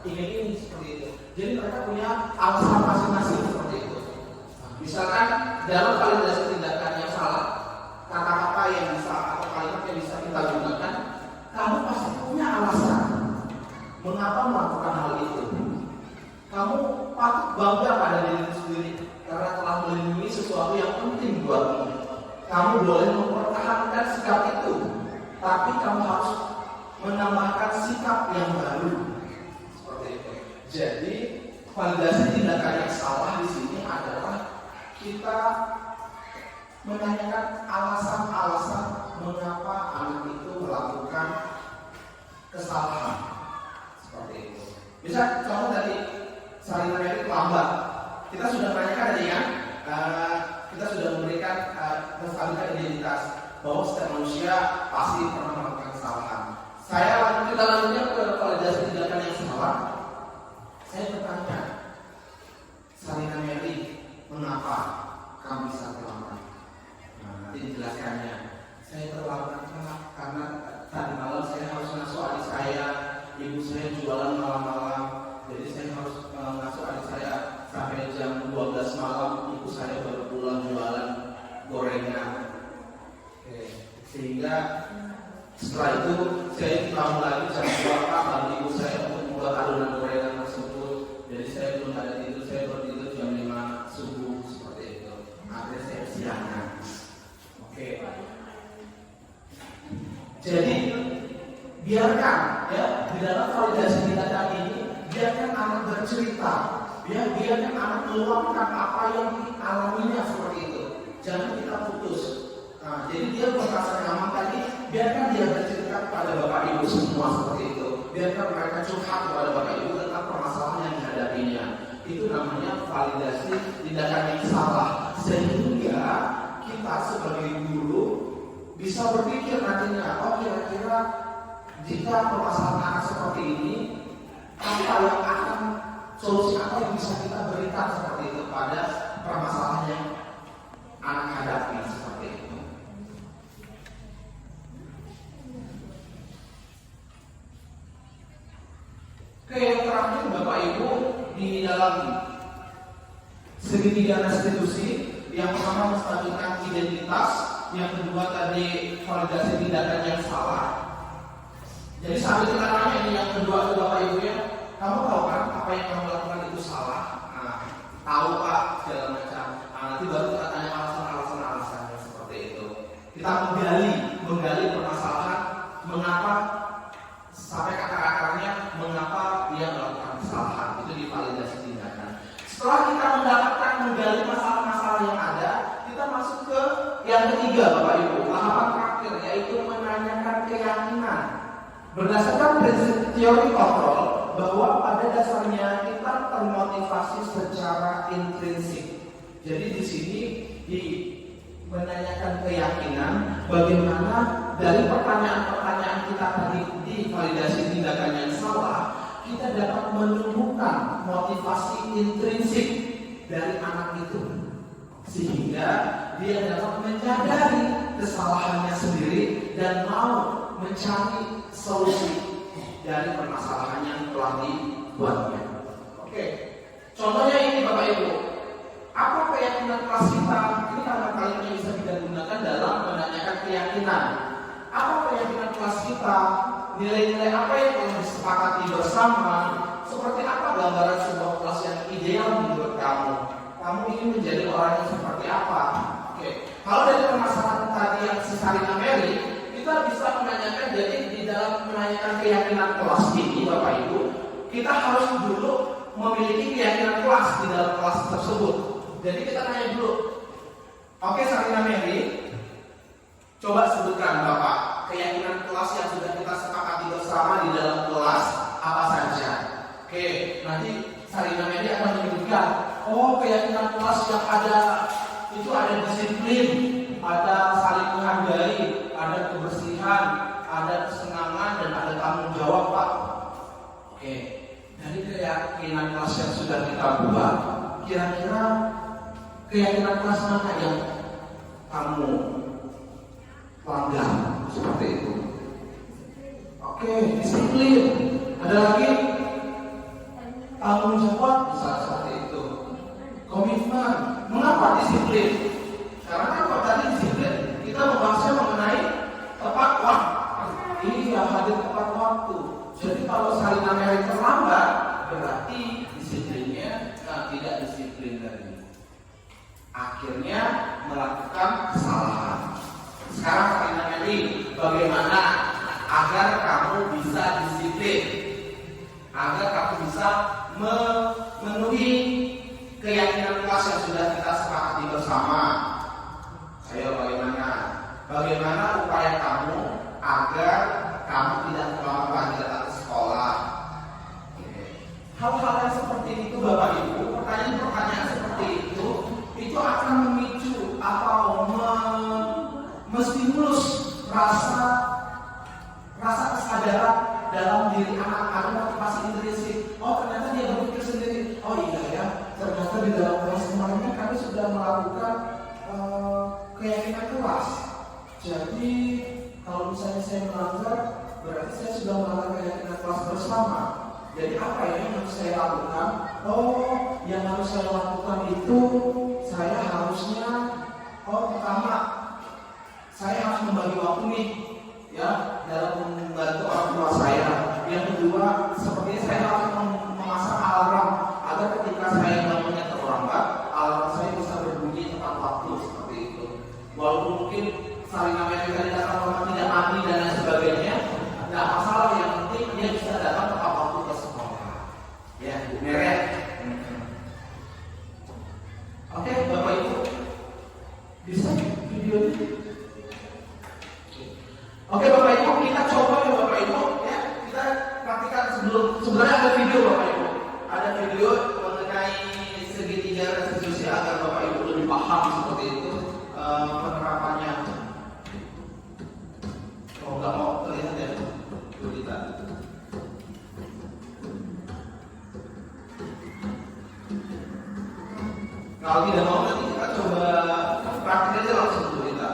ingin ini, seperti itu. Jadi mereka punya alasan masing-masing seperti itu. Misalkan dalam validasi tindakan yang salah, kata-kata yang bisa atau kalimat yang bisa kita gunakan, kamu pasti punya alasan mengapa melakukan hal itu. Kamu patut bangga pada diri sendiri karena telah melindungi sesuatu yang penting buatmu. Kamu boleh mempertahankan sikap itu, tapi kamu harus menambahkan sikap yang baru. Seperti itu. Jadi validasi tindakan yang salah di sini adalah kita menanyakan alasan-alasan mengapa anak itu melakukan kesalahan. Seperti itu. Misal contoh tadi salinan itu lambat. Kita sudah menanyakan tadi kan, kita sudah memberikan menstabilkan identitas bahwa setiap manusia pasti pernah melakukan kesalahan. Kita lanjutnya ke validasi tindakan yang salah. Saya bertanya, salinan Mary, mengapa kamu bisa terlambat? Nah, nanti dijelaskannya. Saya terlambat karena tadi malam saya harus ngasuh adik saya, ibu saya jualan malam-malam, jadi saya harus ngasuh adik saya sampai jam 12 malam, ibu saya baru pulang jualan gorengan. Oke. Sehingga setelah itu saya ditambah lagi jam 2 lalu ibu saya untuk membuat adonan gorengan tersebut. Jadi saya belum ada tidur, saya baru tidur jam 5 subuh seperti itu. Akhirnya saya siangan. Oke. Jadi biarkan ya di dalam validasi tindakan ini, biarkan anak bercerita, biarkan anak meluapkan apa yang dialaminya seperti itu. Jangan kita putus. Nah, jadi dia merasa nyaman tadi, biarkan dia bercerita kepada Bapak Ibu semua seperti itu. Biarkan mereka curhat kepada Bapak Ibu tentang permasalahan yang dihadapinya. Itu namanya validasi tindakan yang salah. Sehingga kita sebagai guru bisa berpikir nantinya, oh kira-kira jika permasalahan anak seperti ini, apa yang akan solusi apa yang bisa kita berikan seperti itu pada permasalahan yang anak hadapi seperti itu. Oke, yang terakhir Bapak Ibu di dalam segitiga restitusi, yang pertama menstabilkan identitas, yang kedua tadi validasi tindakan yang salah. Jadi sambil kita tanya ini yang kedua itu Bapak Ibu ya, kamu tahu kan apa yang kamu lakukan itu salah? Nah, tahu Pak segala macam. Nah, nanti baru kita tanya alasan-alasannya seperti itu. Kita menggali permasalahan, mengapa sampai ke akar-akarnya, mengapa dia melakukan kesalahan. Itu di validasi tindakan. Setelah kita mendapatkan menggali masalah-masalah yang ada, kita masuk ke yang ketiga Bapak Ibu, tahapan terakhir, yaitu menanyakan keyakinan. Berdasarkan prinsip teori kontrol, bahwa pada dasarnya kita termotivasi secara intrinsik. Jadi di sini menanyakan keyakinan, bagaimana dari pertanyaan-pertanyaan kita tadi di validasi tindakan yang salah, kita dapat menemukan motivasi intrinsik dari anak itu, sehingga dia dapat menyadari kesalahannya sendiri dan mau mencari solusi dari permasalahan yang telah dibuatnya. Oke, contohnya ini Bapak Ibu. Apa keyakinan kelas kita? Ini kalimat yang bisa kita gunakan dalam menanyakan keyakinan. Apa keyakinan kelas kita? Nilai-nilai apa yang telah disepakati bersama? Seperti apa gambaran sebuah kelas yang ideal menurut kamu? Kamu ingin menjadi orang yang seperti apa? Oke, kalau dari permasalahan tadi yang si Sarina Mary, kita bisa menanyakan, jadi di dalam menanyakan keyakinan kelas ini Bapak Ibu, kita harus dulu memiliki keyakinan kelas di dalam kelas tersebut. Jadi kita tanya dulu, oke Sarina Mary, coba sebutkan Bapak keyakinan kelas yang sudah kita sepakati bersama di dalam kelas apa saja. Oke, nanti Sarina Mary akan menyebutkan, oh keyakinan kelas yang ada itu ada disiplin, ada saling menghargai, ada kebersihan, ada kesenangan, dan ada tanggung jawab Pak. Oke, dari keyakinan kelas yang sudah kita buat, kira-kira keyakinan kelas mana yang kamu langgar seperti itu? Oke, disiplin. Ada lagi? Tanggung jawab, bisa seperti itu. Komitmen. Mengapa disiplin? Karena kan kalau tadi disiplin, kita membahasnya mengenai tepat waktu. Iya, hadir tepat waktu. Jadi kalau Sarina Mary terlambat, berarti disiplinnya tidak disiplin lagi. Akhirnya melakukan kesalahan. Sekarang Sarina Mary, bagaimana agar kamu bisa disiplin? Agar kamu bisa memenuhi keyakinan kelas yang sudah kita sepakati bersama. Ayo bagaimana upaya kamu agar kamu tidak terlambat lagi datang ke sekolah? Hal-hal yang seperti itu Bapak Ibu, pertanyaan-pertanyaan seperti itu akan memicu atau menstimulus rasa kesadaran dalam diri anak-anak, motivasi intrinsik. Oh ternyata dia berpikir sendiri. Oh iya ya, ternyata di dalam kelas kemarin kami sudah melakukan keyakinan kelas. Jadi kalau misalnya saya melanggar, berarti saya sudah melanggar keyakinan kelas bersama. Jadi apa ya yang harus saya lakukan? Oh, yang harus saya lakukan itu saya harusnya, pertama saya harus membagi waktu nih, ya, dalam membantu orang tua saya. Yang kedua, sepertinya saya harus memasang alarm agar ketika saya bangunnya terlambat, alarm saya bisa berbunyi tepat waktu seperti itu. Walaupun mungkin Sarina Mary tadi datang rumah tidak mandi dan lain sebagainya, tidak masalah. Yang penting dia bisa datang tepat waktu ke sekolah. Ya, Bu Meret. Oke, Bapak Ibu, bisa video ini? Oke Bapak Ibu, kita coba ya Bapak Ibu, ya kita praktikan sebenarnya ada video Bapak Ibu, ada video mengenai segitiga restitusi agar Bapak Ibu lebih paham seperti itu penerapannya. Oh nggak mau terlihat ya, itu kita. Kalau tidak mau nanti kita coba praktik aja langsung dulu kita.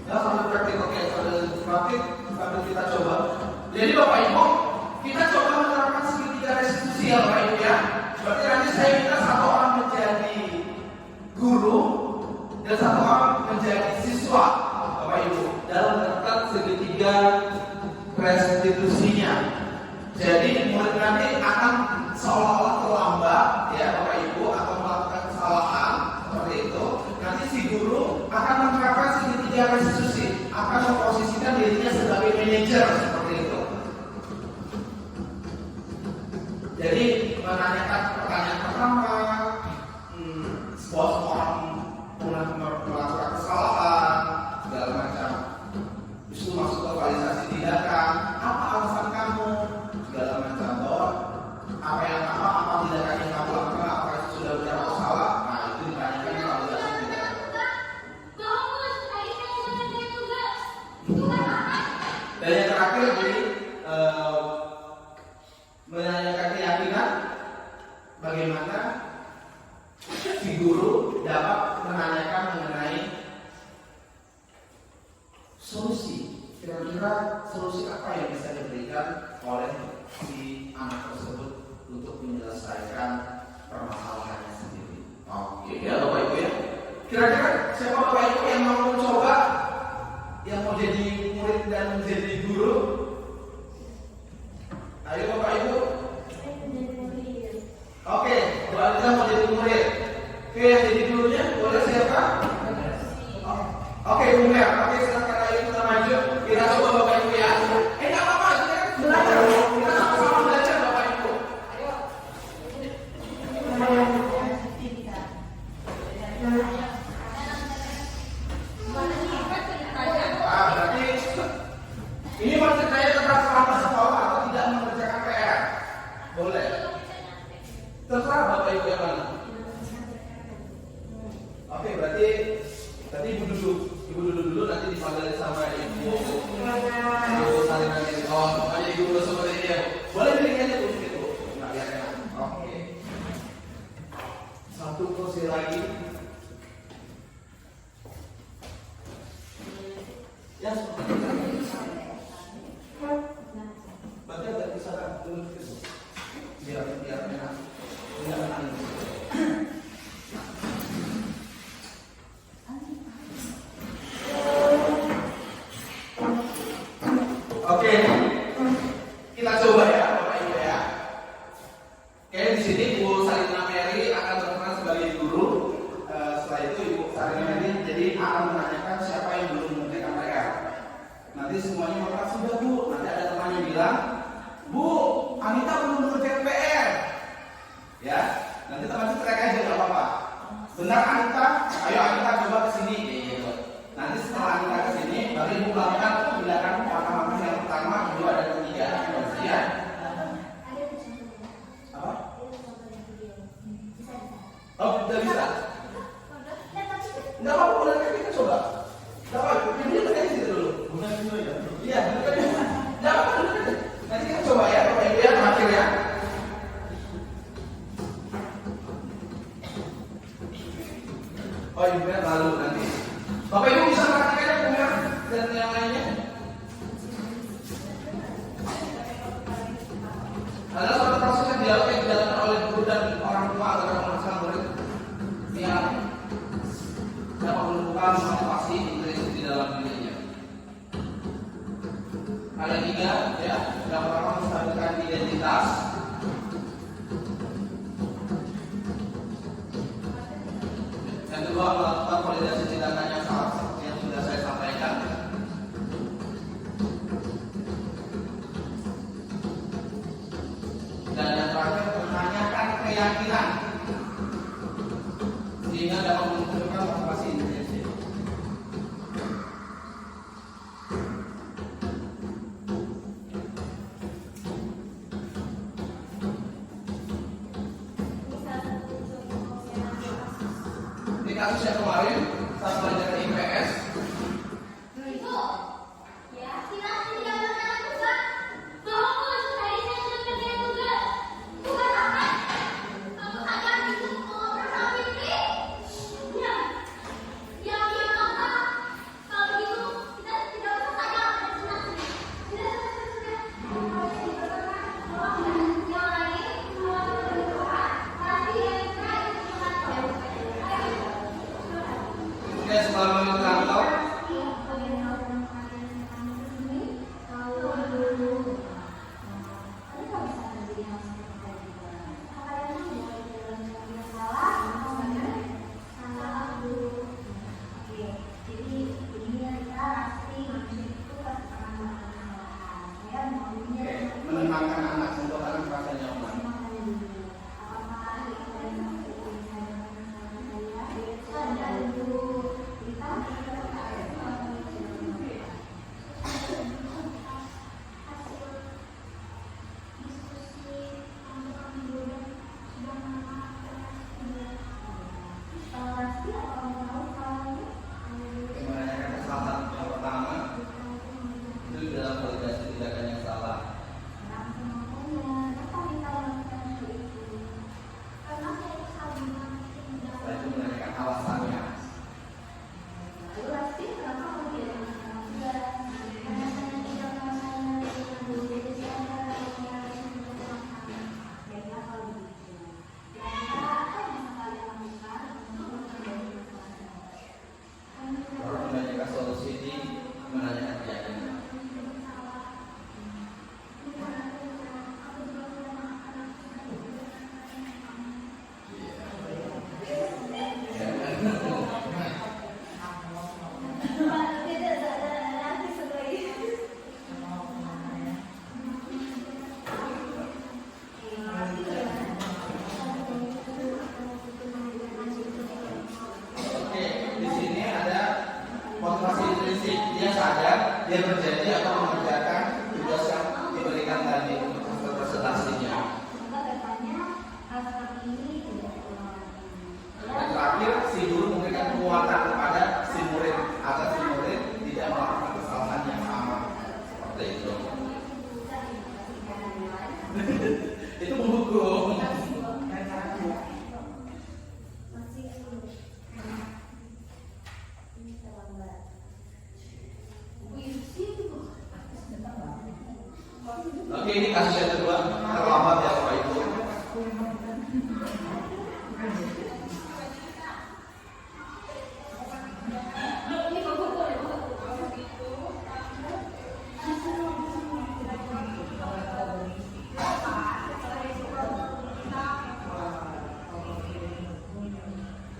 Ya sambil praktik, oke, sambil praktik, sambil kita coba. Jadi Bapak Ibu, kita coba menerapkan segitiga restitusi ya Bapak Ibu ya. Berarti nanti saya minta satu orang menjadi guru dan satu orang menjadi siswa Bapak Ibu dalam menerapkan segitiga restitusinya. Jadi murid nanti akan seolah-olah terlambat ya Bapak Ibu atau melakukan kesalahan seperti itu. Nanti si guru akan menerapkan segitiga restitusi, akan memposisikan dirinya sebagai manajer seperti itu. Jadi menanyakan pertanyaan pertama, orang melakukan kesalahan segala macam, itu masuk ke kualifikasi tindakan. Apa alasan kamu? Segala macam, bahwa apa tindakan yang kamu lakukan, apa itu sudah benar atau salah. Nah itu ditanyakan di kualifikasi tindakan. Dan yang terakhir di bagaimana si guru dapat menanyakan mengenai solusi. Kira-kira solusi apa yang bisa diberikan oleh si anak tersebut untuk menyelesaikan permasalahannya sendiri. Oke, ya Bapak Ibu ya. Kira-kira siapa Bapak Ibu yang mau mencoba, yang mau jadi murid dan menjadi guru? Ayo Bapak Ibu. Oke, kalau kita mau jadi murid. Oke, yang jadi gurunya boleh siapa? Oke, Bu Mer. Oke, silakan ayo kita maju. Kita coba Bapak Ibu ya. Enggak apa-apa, kita kan belajar. Kita sama-sama belajar Bapak Ibu. Berarti ini mau ceritanya tentang selama sekolah atau tidak mengerjakan PR? Boleh. Terserah Bapak Ibu yang mana. Oke, berarti ibu duduk dulu nanti dipanggil sama ibu Sarina ini. Oh, pokoknya ibu dulu seperti ini ya. Boleh pilih aja Bu gitu. Nah, biar enak. Oke. Satu kursi lagi. Ya, seperti ini. Berarti agak bisa dulu gitu. Biar enak. Biar enak. Oke, kita coba ya, Bapak Ibu ya. Oke, di sini Bu Sarina Mary akan berperan sebagai guru. Setelah itu Ibu Sarina Mary jadi akan menanyakan siapa yang belum mengerjakan PR. Nanti semuanya mengatakan sudah Bu. Nanti ada temannya bilang, Bu, Anita belum mengerjakan PR. Ya, nanti teman teriak aja nggak apa-apa. Benar Anita? Ayo Anita coba ke sini. Gitu. Nanti setelah Anita ke sini, baru Ibu melakukan tindakan langkah-langkah yang pertama, kedua, dan ketiga. Ya. Apa? Oh, tidak bisa. Enggak apa-apa, boleh kita coba. Enggak apa-apa, ini kita di situ dulu. Bukan dulu ya. Iya, bukan. Enggak apa-apa, nanti kita coba ya, Bapak Ibu ya, terakhir ya. Oh, Ibu ya, lalu nanti. Bapak Ibu bisa praktikannya, Bu Mer, dan yang lainnya. Ada suatu proses yang dialog yang dilakukan oleh guru dan orang tua agar menghasilkan murid yang dapat menemukan motivasi intrinsik di dalam dirinya. Ada tiga, ya. Yang pertama menstabilkan identitas. Yang kedua melakukan validasi tindakan yang salah seperti yang sudah saya sampaikan. Dan yang terakhir menanyakan keyakinan sehingga dapat menunjukkan motivasi intrinsik. Di kasus yang kemarin saat belajar di IPS, setelah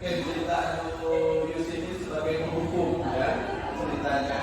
cerita Yus ini sebagai penghukum ya ceritanya.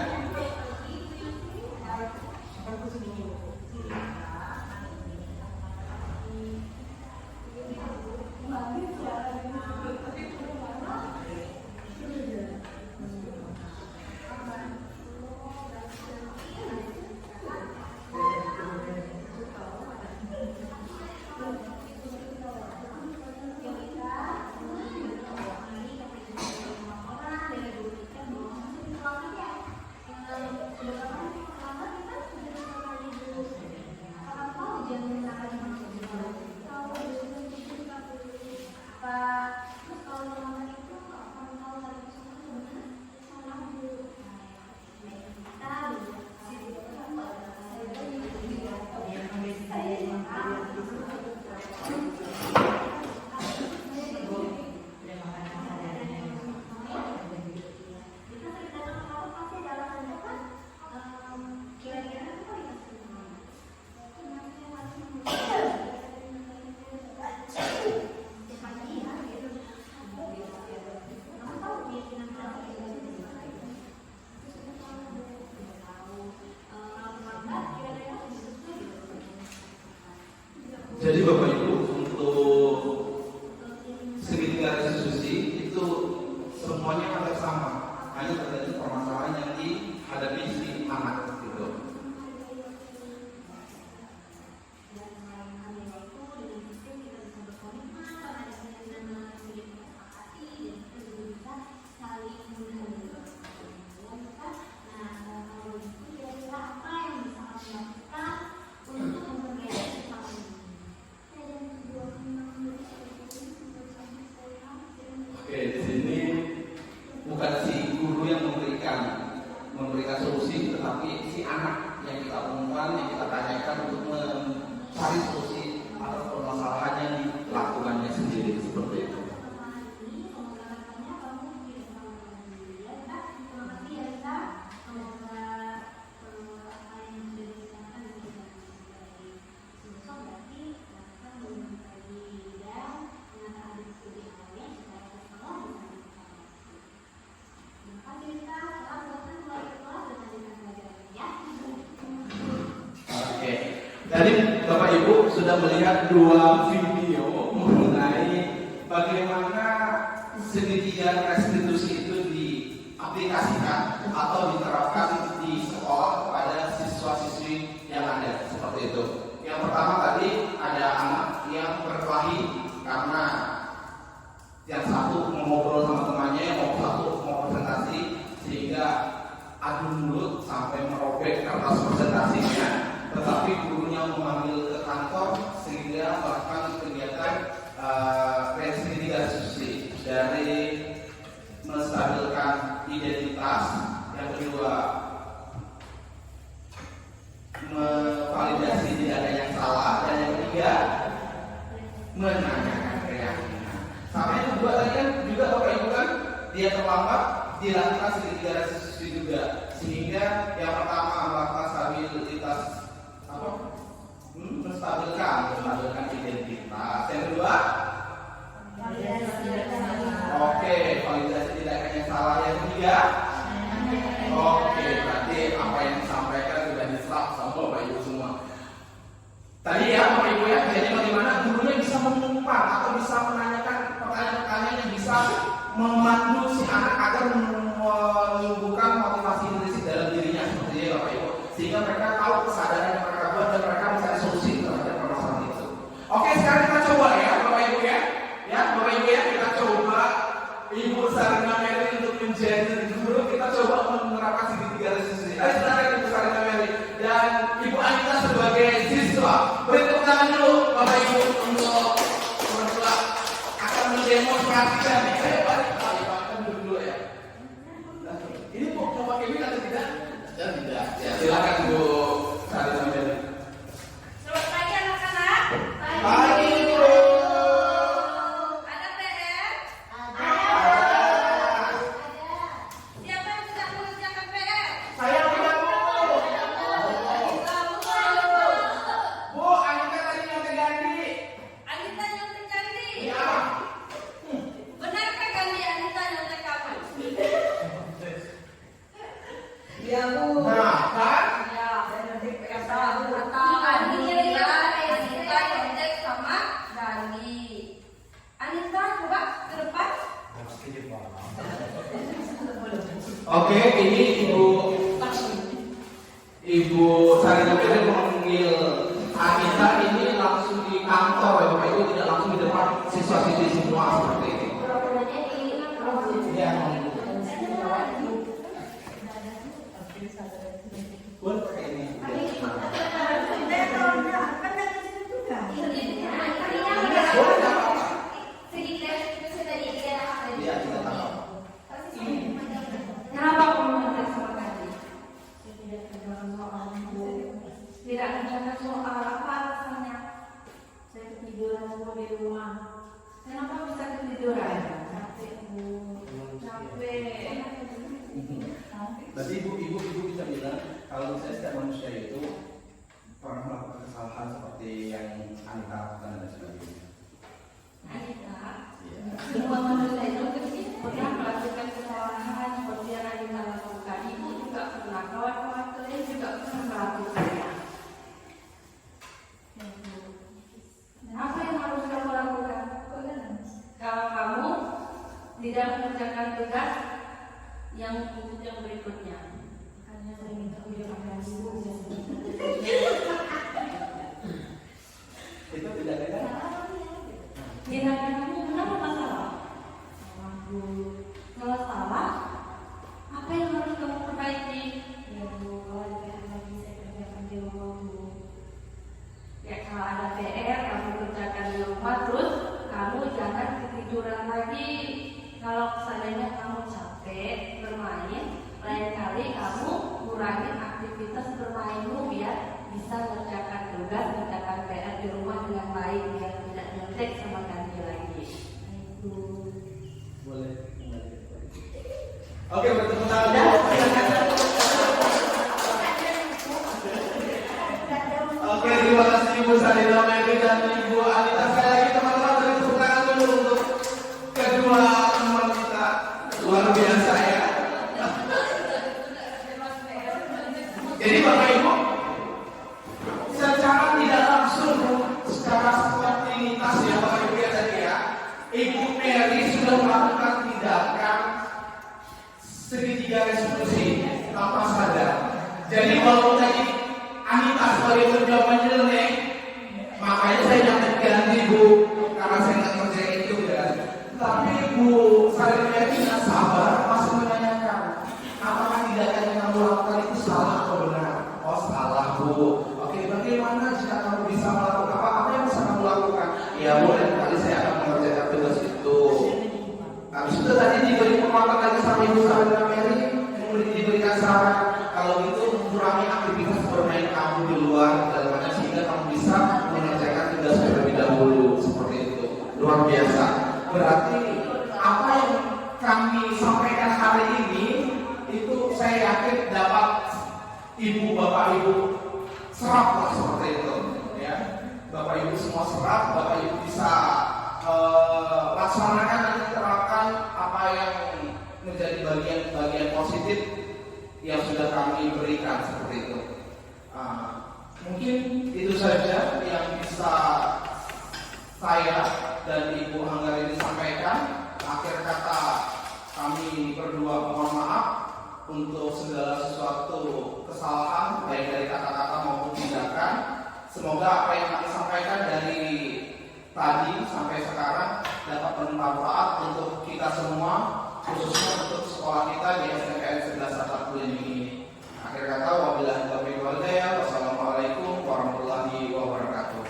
Jadi Bapak Ibu, untuk segitiga restitusi itu semuanya hampir sama, hanya terjadi permasalahan yang dihadapi si anak gitu. Oke, di sini bukan si guru yang memberikan solusi, tetapi si anak yang kita umumkan, yang kita tanyakan untuk mencari solusi atas permasalahan yang dilakukannya sendiri seperti itu. Tadi Bapak Ibu sudah melihat dua video mengenai bagaimana segitiga restitusi itu diaplikasikan atau diterapkan di sekolah kepada siswa-siswi yang ada seperti itu. Yang pertama tadi ada anak yang berkelahi karena yang satu mau ngobrol sama temannya, yang satu mau presentasi, sehingga adu mulut sampai merobek kertas presentasinya. Tetapi gurunya memanggil ke kantor sehingga melakukan kegiatan restitusi dari menstabilkan identitas, yang kedua memvalidasi tidak ada yang salah, dan yang ketiga menanyakan keyakinan. Sama yang kedua tadi kan juga Bapak Ibu kan dia terlambat dilakukan segitiga restitusi juga, sehingga yang pertama melakukan stabilitas menstabilkan identitas. Yang kedua, oke, validasi tidak ada yang salah. Yang ketiga, oke, berarti apa yang disampaikan sudah diserap sama Bapak Ibu semua. Tadi ya Bapak Ibu ya, jadi bagaimana gurunya bisa mengumpan atau bisa menanyakan pertanyaan-pertanyaan yang bisa memandu si anak agar menumbuhkan motivasi intrinsik dalam dirinya seperti itu Bapak Ibu, sehingga mereka tahu kesadaran yang mereka buat dan mereka mencari solusi terhadap permasalahan itu. Oke, sekarang kita coba ya Bapak Ibu ya, Bapak Ibu ya, kita coba Ibu Sarina Mary untuk menjadi guru, kita coba menerapkan segitiga restitusi. Ayo silakan Ibu Sarina Mary dan Ibu Anita sebagai siswa. Beri tepuk tangan dulu Bapak Ibu untuk berdua akan mendemonstrasikan. Ayo balik dulu ya. Ini mau pakai mic atau tidak? Tidak. Ya, silakan Bu Sarina Mary. Selamat pagi anak-anak. Pagi Bu. Ada PR? Siapa yang tidak mengerjakan PR? Saya tidak mau. Kamu Bu, Anita tadi yang ganti. Anita yang terjadi. Iya. Benarkah ganti Oke, ini Ibu Sarina Peri memanggil Anita ini langsung di kantor ya Bapak Ibu, tidak langsung di depan siswa-siswi semua seperti ini. Ya. Boleh pakai ini. Kenapa kamu minta sama tadi? Tidak menjaga soal apa alasannya? Saya ketiduran semua di rumah. Kenapa bisa ketiduran? Capek bu, capek. Berarti ibu bisa bilang kalau misalnya setiap manusia itu pernah melakukan kesalahan seperti yang Anita lakukan dan sebagainya. Anita, semua manusia itu pernah melakukan kesalahan seperti yang Anita lakukan. Ibu juga pernah, kawan-kawan kalian juga pernah melakukannya. Apa yang harus kamu lakukan? Kalau kamu tidak mengerjakan tugas yang berikutnya. Hanya saya minta ujian dulu. Itu tidak ada. Tindakan kamu kenapa masalah? Kalau salah, apa yang harus kamu perbaiki? Ya Bu, kalau ada PR lagi saya kerjakan di rumah Bu. Ya kalau ada PR kamu kerjakan di rumah, terus kamu jangan ketiduran lagi. Kalau seandainya kamu capek bermain, lain kali kamu kurangi aktivitas bermainmu biar bisa mengerjakan tugas, mengerjakan PR di rumah dengan baik, biar tidak nyontek sama ganti lagi. Boleh kembali. Oke, bertemu tangan. Oke, terima kasih Ibu Sarina Peri dan Ibu Anita. Sekali lagi teman-teman beri tepuk tangan dulu untuk kedua teman kita. Luar biasa ya. Jadi Bapak Ibu, secara tidak langsung, secara spontanitas ya Bapak Ibu ya tadi ya, Ibu Mary sudah melakukan tindakan segitiga resolusi tanpa sadar. Jadi kalau tadi Anita sebagai kerja menyeleneh, makanya saya jangan ganti Bu, karena saya nggak kerjain itu ya. Tapi Bu Sarina Peri tidak sabar, masih menanyakan apakah tindakan yang kamu lakukan itu salah atau benar? Oh salah Bu. Oke, bagaimana jika kamu bisa melakukan apa yang bisa kamu lakukan? Ya Bu, lain kali saya akan mengerjakan tugas itu. Habis itu tadi diberi penguatan lagi sama Ibu Sarina Peri, diberikan saran kalau itu mengurangi aktivitas bermain kamu di luar dalam mana sehingga kamu bisa mengerjakan tugas terlebih dahulu seperti itu. Luar biasa. Berarti apa yang kami sampaikan hari ini itu saya yakin dapat Ibu Bapak Ibu serap lah seperti itu ya. Bapak Ibu semua serap, Bapak Ibu bisa laksanakan dan terapkan apa yang menjadi bagian positif yang sudah kami berikan seperti itu. Mungkin itu saja yang bisa saya dan Ibu Anggar ini sampaikan. Akhir kata kami berdua mohon maaf untuk segala sesuatu kesalahan baik dari kata-kata maupun tindakan. Semoga apa yang kami sampaikan dari tadi sampai sekarang dapat bermanfaat untuk kita semua, khususnya untuk sekolah kita di SMKN 11 ini. Akhir kata, wabillahi taufiq wal hidayah. Wassalamualaikum warahmatullahi wabarakatuh.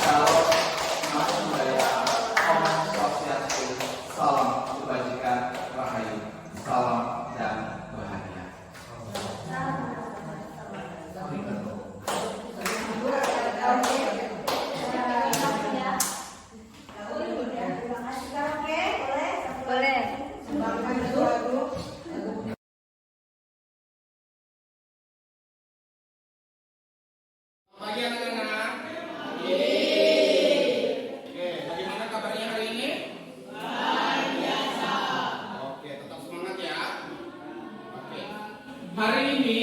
Shalom, namo buddhaya, om swastiastu, salam kebajikan, rahayu, salam dan bahagia. Pagi anak-anak. Oke, bagaimana kabarnya hari ini? Luar biasa. Oke, tetap semangat ya. Oke. Hari ini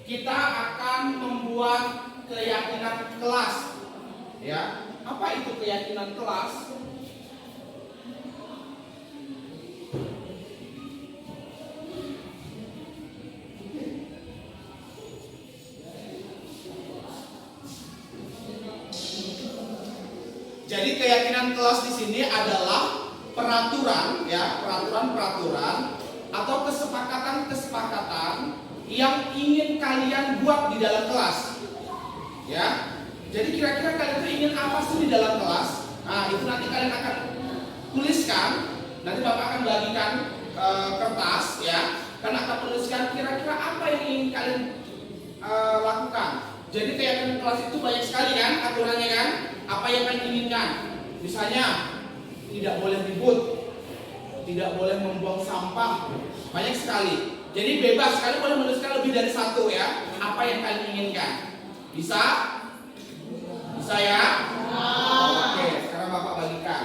kita akan membuat keyakinan kelas. Ya, apa itu keyakinan kelas? keyakinan kelas di sini adalah peraturan ya, peraturan-peraturan atau kesepakatan-kesepakatan yang ingin kalian buat di dalam kelas. Ya. Jadi kira-kira kalian itu ingin apa sih di dalam kelas? Nah, itu nanti kalian akan tuliskan. Nanti Bapak akan bagikan kertas ya. Kalian akan tuliskan kira-kira apa yang ingin kalian lakukan. Jadi keyakinan kelas itu banyak sekali kan aturannya kan, apa yang kalian inginkan. Misalnya tidak boleh ribut, tidak boleh membuang sampah, banyak sekali. Jadi bebas, kalian boleh menuliskan lebih dari satu ya, apa yang kalian inginkan. Bisa? Bisa ya? Oke, sekarang Bapak bagikan.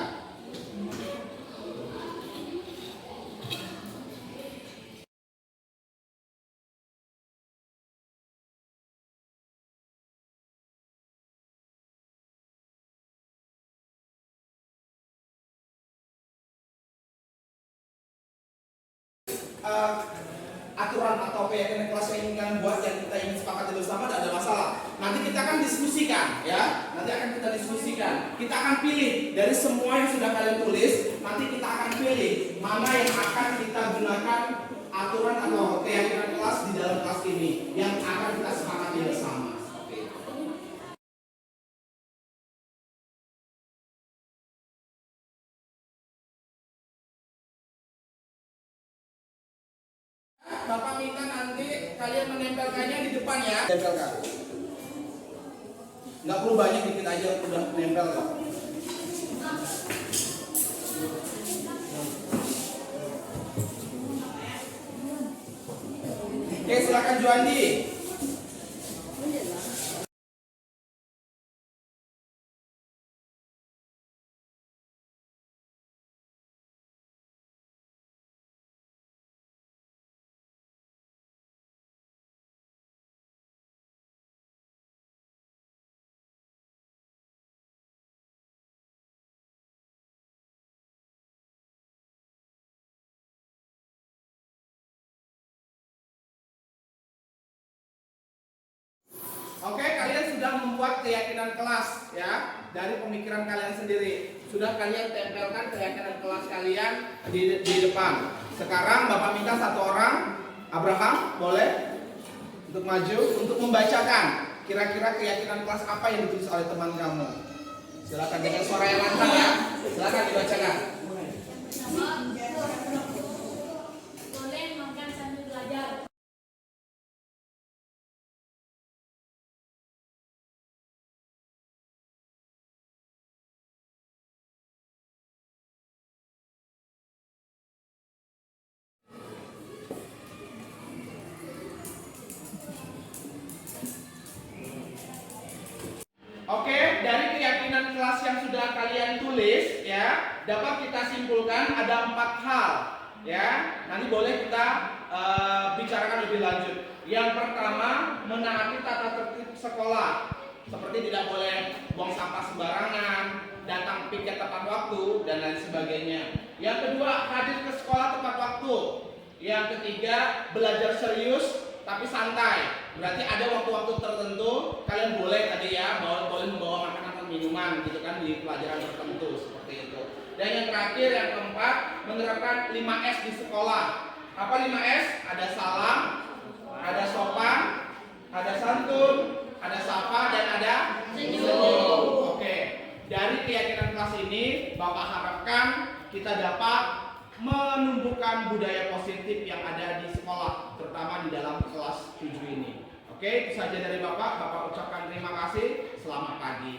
Aturan atau keyakinan kelas yang ingin kalian buat, yang kita ingin sepakati bersama, tidak ada masalah. Nanti kita akan diskusikan ya. Nanti akan kita diskusikan. Kita akan pilih dari semua yang sudah kalian tulis. Nanti kita akan pilih mana yang akan kita gunakan aturan atau keyakinan kelas di dalam kelas ini yang akan kita sepakati bersama. Bapak minta nanti kalian menempelkannya di depan ya. Tempelkan. Nggak perlu banyak, dikit aja udah nempel kok. Oke, silakan Juandi. Oke, kalian sudah membuat keyakinan kelas ya dari pemikiran kalian sendiri. Sudah kalian tempelkan keyakinan kelas kalian di depan. Sekarang Bapak minta satu orang, Abraham, boleh untuk maju untuk membacakan kira-kira keyakinan kelas apa yang ditulis oleh teman kamu. Silakan dengan suara yang lantang ya. Silakan dibacakan. Boleh makan sambil belajar. Oke, dari keyakinan kelas yang sudah kalian tulis ya, dapat kita simpulkan ada 4 hal ya. Nanti boleh kita bicarakan lebih lanjut. Yang pertama, menaati tata tertib sekolah. Seperti tidak boleh buang sampah sembarangan, datang piket tepat waktu dan lain sebagainya. Yang kedua, hadir ke sekolah tepat waktu. Yang ketiga, belajar serius tapi santai. Berarti ada waktu-waktu tertentu kalian boleh tadi ya, boleh membawa makanan atau minuman gitu kan di pelajaran tertentu seperti itu. Dan yang terakhir, yang keempat, menerapkan 5S di sekolah. Apa 5S? Ada salam, ada sopan, ada santun, ada sapa, dan ada senyum. Oke. Dari keyakinan kelas ini, Bapak harapkan kita dapat menumbuhkan budaya positif yang ada di sekolah, terutama di dalam kelas 7 ini. Oke, itu saja dari Bapak. Bapak ucapkan terima kasih. Selamat pagi.